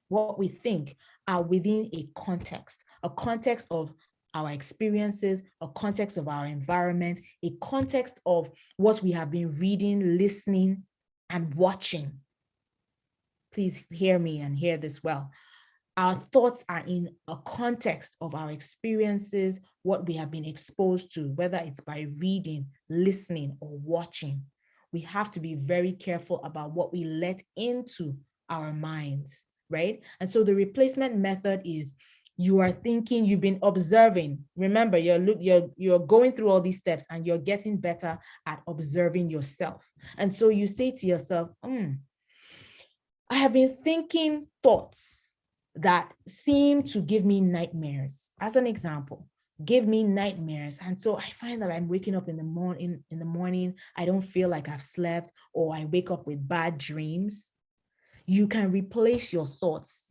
[SPEAKER 1] what we think, are within a context of our experiences, a context of our environment, a context of what we have been reading, listening, and watching. Please hear me and hear this well. Our thoughts are in a context of our experiences, what we have been exposed to, whether it's by reading, listening, or watching. We have to be very careful about what we let into our minds, right? And so the replacement method is, you are thinking, you've been observing. Remember, you're going through all these steps and you're getting better at observing yourself. And so you say to yourself, I have been thinking thoughts that seem to give me nightmares. As an example, give me nightmares. And so I find that I'm waking up in the morning, I don't feel like I've slept, or I wake up with bad dreams. You can replace your thoughts.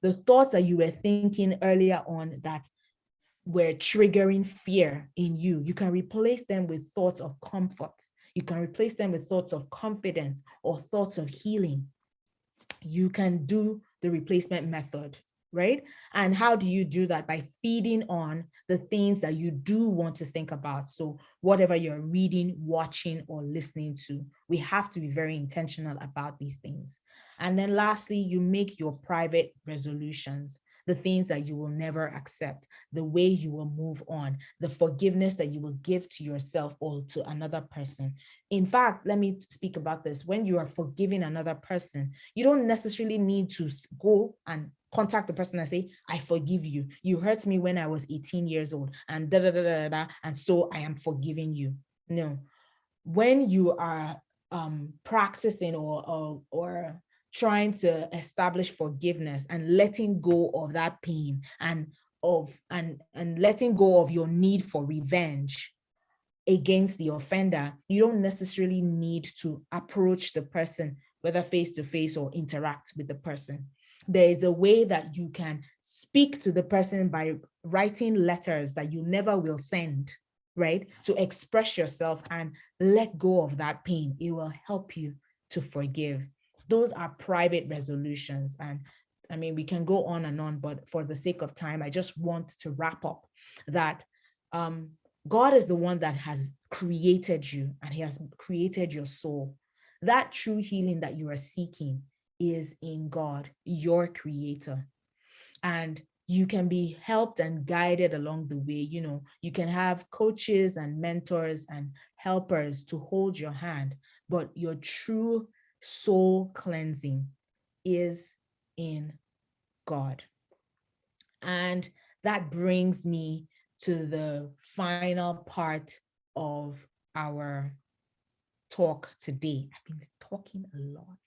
[SPEAKER 1] The thoughts that you were thinking earlier on that were triggering fear in you, you can replace them with thoughts of comfort. You can replace them with thoughts of confidence or thoughts of healing. You can do the replacement method, right? And how do you do that? By feeding on the things that you do want to think about. So whatever you're reading, watching, or listening to, we have to be very intentional about these things. And then lastly, you make your private resolutions, the things that you will never accept, the way you will move on, the forgiveness that you will give to yourself or to another person. In fact, let me speak about this. When you are forgiving another person, you don't necessarily need to go and contact the person and say, I forgive you. You hurt me when I was 18 years old and da da da da da, and so I am forgiving you. No. When you are practicing or trying to establish forgiveness and letting go of that pain and letting go of your need for revenge against the offender, you don't necessarily need to approach the person, whether face to face or interact with the person. There is a way that you can speak to the person by writing letters that you never will send, right? To express yourself and let go of that pain. It will help you to forgive. Those are private resolutions. And I mean, we can go on and on, but for the sake of time, I just want to wrap up that God is the one that has created you, and he has created your soul. That true healing that you are seeking is in God, your creator. And you can be helped and guided along the way. You know, you can have coaches and mentors and helpers to hold your hand, but your true soul cleansing is in God. And that brings me to the final part of our talk today. I've been talking a lot.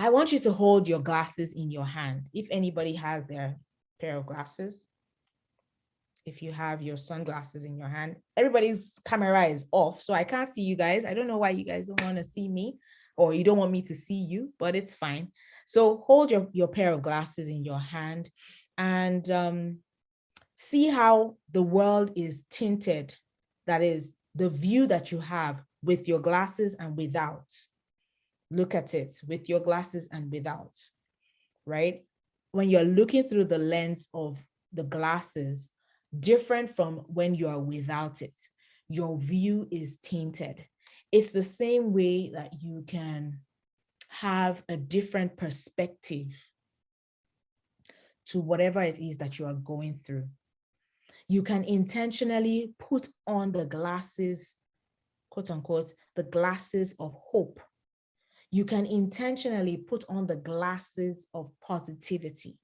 [SPEAKER 1] I want you to hold your glasses in your hand. If anybody has their pair of glasses, if you have your sunglasses in your hand, everybody's camera is off, so I can't see you guys. I don't know why you guys don't want to see me, or you don't want me to see you, but it's fine. So hold your pair of glasses in your hand and see how the world is tinted. That is the view that you have with your glasses and without. Look at it with your glasses and without, right? When you're looking through the lens of the glasses, different from when you are without it, your view is tainted. It's the same way that you can have a different perspective to whatever it is that you are going through. You can intentionally put on the glasses, quote unquote, the glasses of hope. You can intentionally put on the glasses of positivity.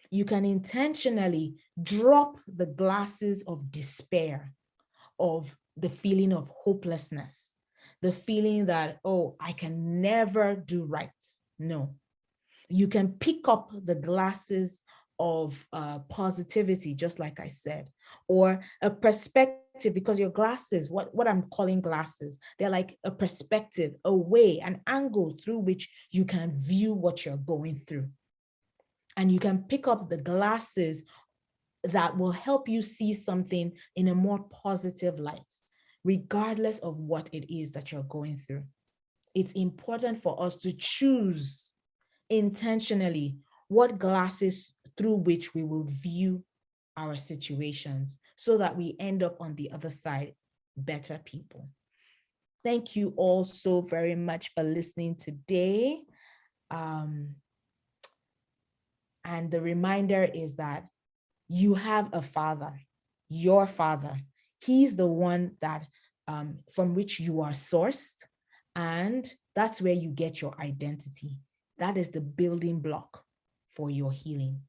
[SPEAKER 1] You can intentionally drop the glasses of despair, of the feeling of hopelessness, the feeling that, oh, I can never do right. No, you can pick up the glasses of positivity, just like I said, or a perspective, because your glasses, what I'm calling glasses, they're like a perspective, a way, an angle through which you can view what you're going through. And you can pick up the glasses that will help you see something in a more positive light, regardless of what it is that you're going through. It's important for us to choose intentionally what glasses through which we will view our situations so that we end up on the other side better people. Thank you all so very much for listening today. And the reminder is that you have a father, your father. He's the one that from which you are sourced, and that's where you get your identity. That is the building block for your healing.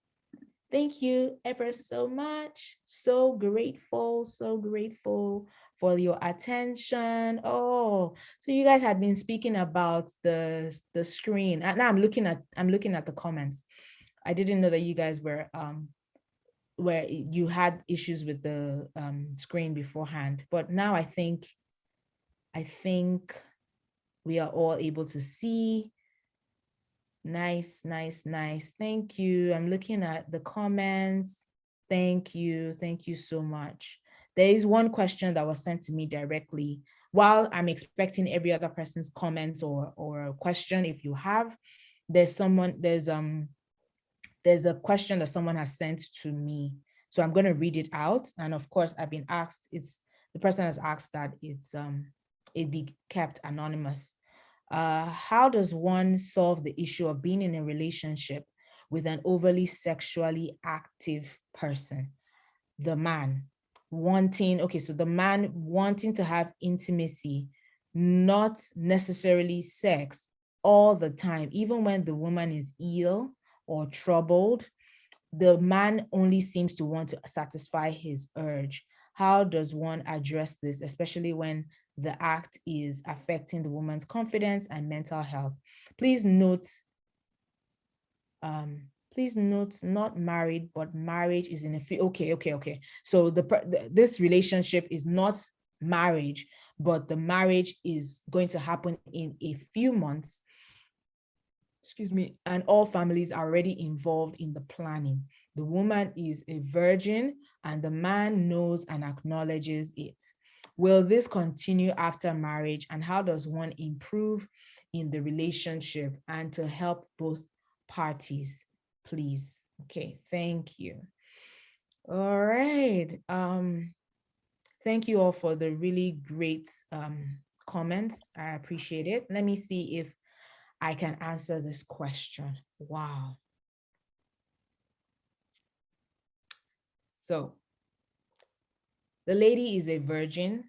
[SPEAKER 1] Thank you ever so much. So grateful for your attention. Oh, so you guys had been speaking about the screen. Now I'm looking at the comments. I didn't know that you guys were where you had issues with the screen beforehand, but now I think we are all able to see. Nice. Thank you. I'm looking at the comments. Thank you so much. There is one question that was sent to me directly. While I'm expecting every other person's comments or question, if you have, there's a question that someone has sent to me. So I'm going to read it out. And of course, I've been asked, the person has asked that it be kept anonymous. How does one solve the issue of being in a relationship with an overly sexually active person? The man wanting to have intimacy, not necessarily sex, all the time, even when the woman is ill or troubled. The man only seems to want to satisfy his urge. How does one address this, especially when the act is affecting the woman's confidence and mental health? Please note, not married, but marriage is in a few. Okay. So this relationship is not marriage, but the marriage is going to happen in a few months. Excuse me, and all families are already involved in the planning. The woman is a virgin and the man knows and acknowledges it. Will this continue after marriage, and how does one improve in the relationship and to help both parties, please? Okay, thank you. All right. Thank you all for the really great comments. I appreciate it. Let me see if I can answer this question. Wow. So the lady is a virgin.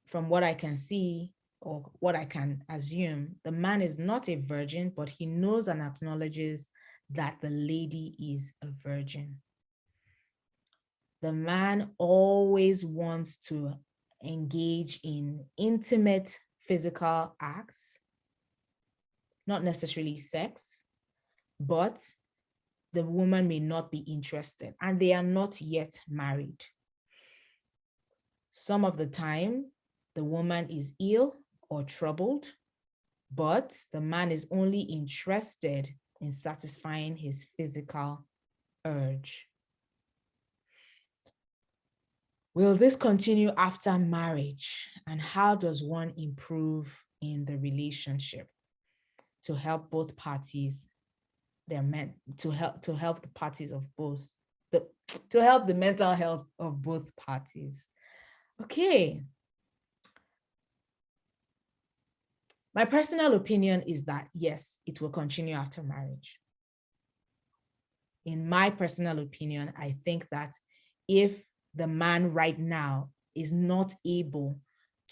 [SPEAKER 1] From what I can see, or what I can assume, the man is not a virgin, but he knows and acknowledges that the lady is a virgin. The man always wants to engage in intimate physical acts not necessarily sex, but the woman may not be interested and they are not yet married. Some of the time, the woman is ill or troubled, but the man is only interested in satisfying his physical urge. Will this continue after marriage? And how does one improve in the relationship to help both parties, to help the parties of both, to help the mental health of both parties? Okay. My personal opinion is that yes, it will continue after marriage. In my personal opinion, I think that if the man right now is not able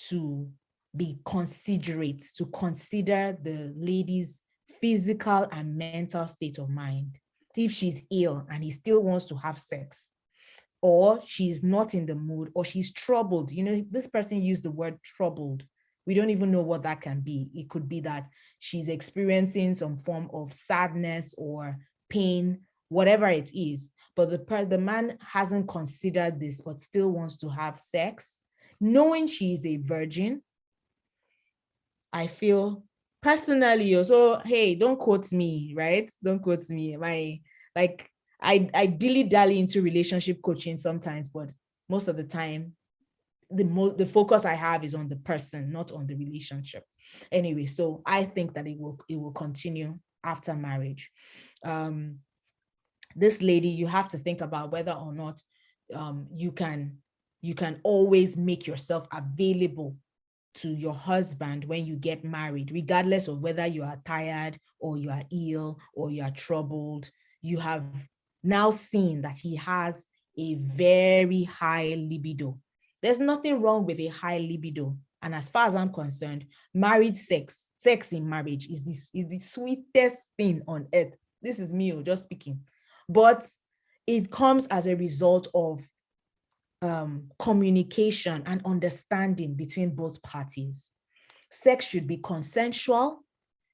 [SPEAKER 1] to be considerate, to consider the lady's physical and mental state of mind, if she's ill and he still wants to have sex, or she's not in the mood, or she's troubled. You know, this person used the word troubled. We don't even know what that can be. It could be that she's experiencing some form of sadness or pain, whatever it is. But the man hasn't considered this, but still wants to have sex, knowing she is a virgin. I feel personally, so hey, don't quote me, right? Don't quote me. I dilly-dally into relationship coaching sometimes, but most of the time, the focus I have is on the person, not on the relationship. Anyway, so I think that it will continue after marriage. This lady, you have to think about whether or not you can always make yourself available to your husband when you get married, regardless of whether you are tired or you are ill or you are troubled. You have now seen that he has a very high libido. There's nothing wrong with a high libido. And as far as I'm concerned, married sex in marriage is the sweetest thing on earth. This is me just speaking. But it comes as a result of communication and understanding between both parties. Sex should be consensual.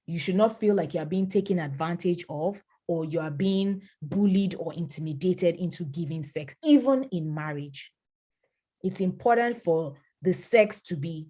[SPEAKER 1] You should not feel like you're being taken advantage of, or you are being bullied or intimidated into giving sex, even in marriage. It's important for the sex to be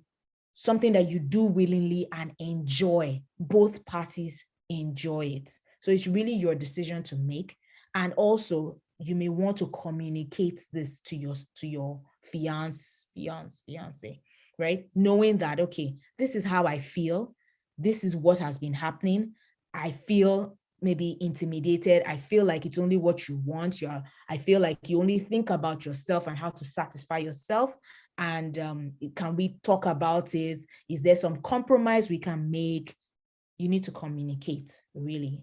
[SPEAKER 1] something that you do willingly and enjoy. Both parties enjoy it. So it's really your decision to make. And also, you may want to communicate this to your fiance, right? Knowing that, okay, this is how I feel. This is what has been happening. I feel maybe intimidated. I feel like it's only what you want. I feel like you only think about yourself and how to satisfy yourself. And can we talk about it? Is there some compromise we can make? You need to communicate, really.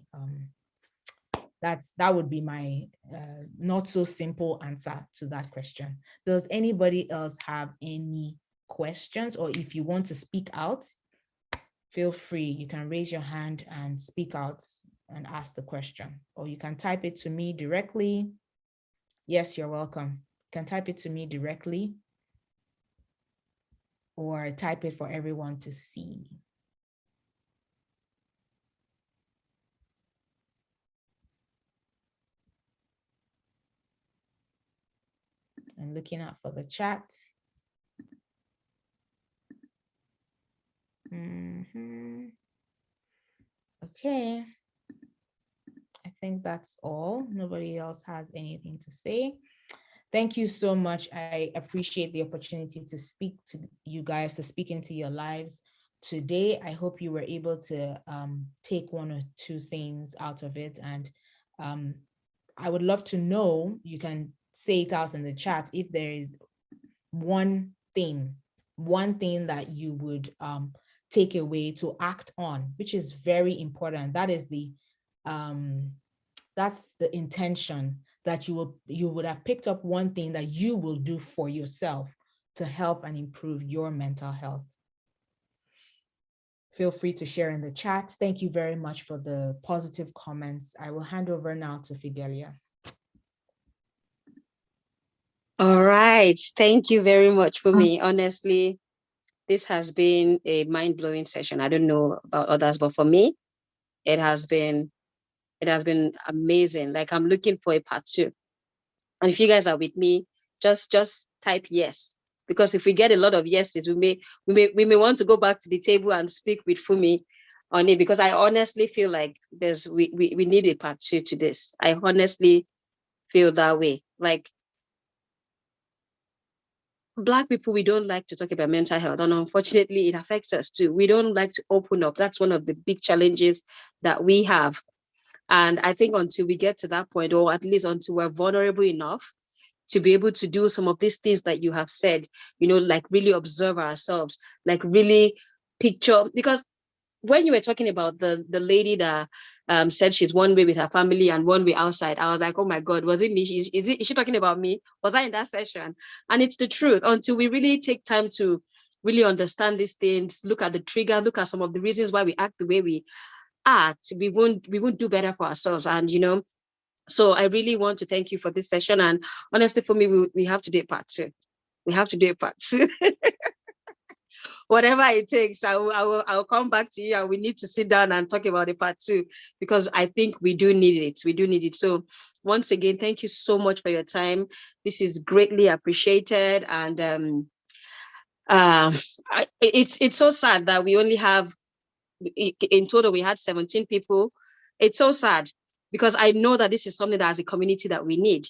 [SPEAKER 1] That would be my not so simple answer to that question. Does anybody else have any questions? Or if you want to speak out, feel free. You can raise your hand and speak out and ask the question, or you can type it to me directly. Yes, you're welcome. You can type it to me directly or type it for everyone to see. I'm looking out for the chat. Okay. I think that's all. Nobody else has anything to say. Thank you so much. I appreciate the opportunity to speak to you guys, to speak into your lives today. I hope you were able to take one or two things out of it. And I would love to know, you can say it out in the chat, if there is one thing that you would take away to act on, which is very important. That is that's the intention, that you would have picked up one thing that you will do for yourself to help and improve your mental health. Feel free to share in the chat. Thank you very much for the positive comments. I will hand over now to Fidelia.
[SPEAKER 5] All right. Thank you very much for me. Honestly, this has been a mind-blowing session. I don't know about others, but for me, It has been amazing. Like, I'm looking for a part 2. And if you guys are with me, just type yes. Because if we get a lot of yeses, we may want to go back to the table and speak with Fumi on it, because I honestly feel like we need a part 2 to this. I honestly feel that way. Like, Black people, we don't like to talk about mental health, and unfortunately it affects us too. We don't like to open up. That's one of the big challenges that we have. And I think until we get to that point, or at least until we're vulnerable enough to be able to do some of these things that you have said, like really observe ourselves, like really picture, because when you were talking about the lady that said she's one way with her family and one way outside, I was like, oh my God, was it me? Is she talking about me? Was I in that session? And it's the truth. Until we really take time to really understand these things, look at the trigger, look at some of the reasons why we act the way we act, we won't do better for ourselves. And so I really want to thank you for this session. And honestly, for me, we have to do a part 2. We have to do a part 2. Whatever it takes, I'll come back to you, and we need to sit down and talk about the part 2, because I think we do need it. We do need it. So once again, thank you so much for your time. This is greatly appreciated. And it's so sad that we only have, in total, we had 17 people. It's so sad, because I know that this is something that as a community that we need.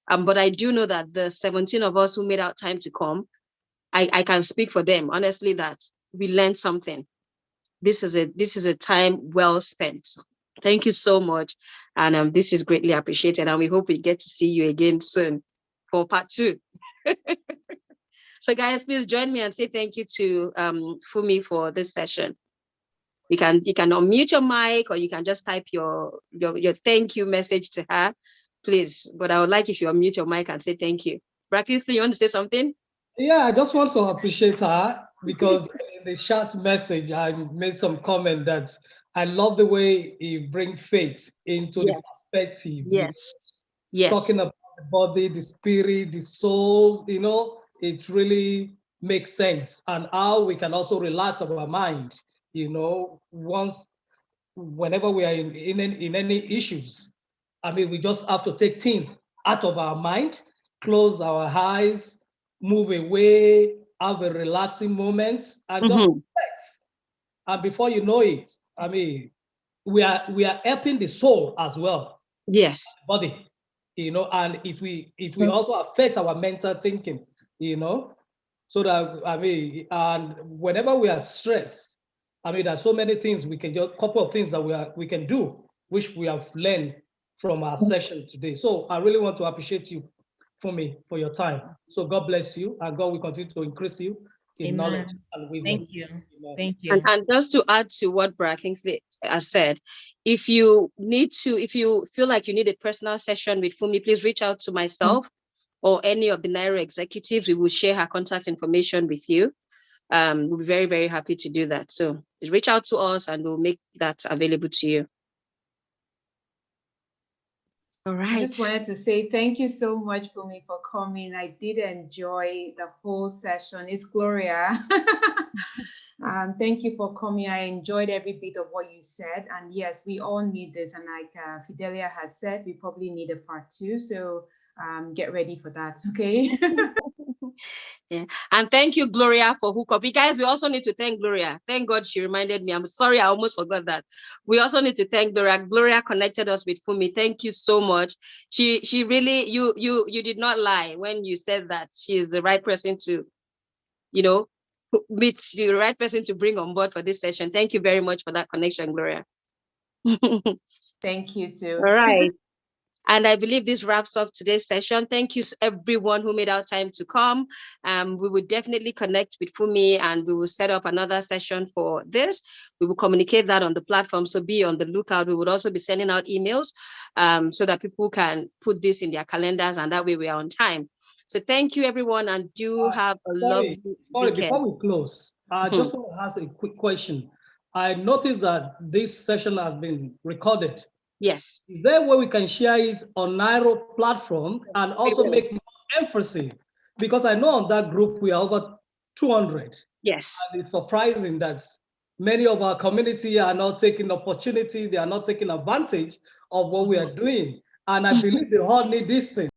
[SPEAKER 5] But I do know that the 17 of us who made out time to come, I can speak for them, honestly, that we learned something. This is a time well spent. Thank you so much. And this is greatly appreciated. And we hope we get to see you again soon for part 2. So guys, please join me and say thank you to Fumi for this session. You can unmute your mic, or you can just type your thank you message to her, please. But I would like if you unmute your mic and say thank you. Bracketly, you want to say something?
[SPEAKER 6] Yeah, I just want to appreciate her, because in the chat message, I made some comment that I love the way you bring faith into the perspective.
[SPEAKER 5] Yes.
[SPEAKER 6] Talking about the body, the spirit, the souls, it really makes sense. And how we can also relax our mind, whenever we are in any issues. I mean, we just have to take things out of our mind, close our eyes, move away, have a relaxing moment, and just relax. And before you know it, I mean, we are helping the soul as well.
[SPEAKER 5] Yes.
[SPEAKER 6] Body, and it will also affect our mental thinking, so that, I mean, and whenever we are stressed, I mean, there's so many things we can do, a couple of things that we can do, which we have learned from our session today. So I really want to appreciate you, Fumi, for your time. So God bless you, and God will continue to increase you in knowledge and wisdom.
[SPEAKER 1] Thank you.
[SPEAKER 6] Amen.
[SPEAKER 1] Thank you.
[SPEAKER 5] And just to add to what Brad Kingsley has said, if you feel like you need a personal session with Fumi, please reach out to myself or any of the Naira executives. We will share her contact information with you. We'll be very, very happy to do that. So reach out to us and we'll make that available to you. All right.
[SPEAKER 7] I just wanted to say thank you so much, Fumi, for coming. I did enjoy the whole session. It's Gloria. Thank you for coming. I enjoyed every bit of what you said. And yes, we all need this. And like Fidelia had said, we probably need a part 2. So get ready for that, okay?
[SPEAKER 5] Yeah. And thank you, Gloria, for hookup. You guys, we also need to thank Gloria. Thank God she reminded me. I'm sorry, I almost forgot that. We also need to thank Gloria. Gloria connected us with Fumi. Thank you so much. She really, you did not lie when you said that she is the right person to, meet the right person to bring on board for this session. Thank you very much for that connection, Gloria.
[SPEAKER 7] Thank you too.
[SPEAKER 5] All right. And I believe this wraps up today's session. Thank you to everyone who made our time to come. We will definitely connect with Fumi and we will set up another session for this. We will communicate that on the platform, so be on the lookout. We would also be sending out emails so that people can put this in their calendars, and that way we are on time. So thank you, everyone, and do have a lovely weekend.
[SPEAKER 6] Before we close, I just want to ask a quick question. I noticed that this session has been recorded.
[SPEAKER 5] Yes.
[SPEAKER 6] Is there a way we can share it on Nairo platform and also make more emphasis? Because I know on that group we are over 200.
[SPEAKER 5] Yes.
[SPEAKER 6] And it's surprising that many of our community are not taking opportunity, they are not taking advantage of what we are doing. And I believe they all need this thing.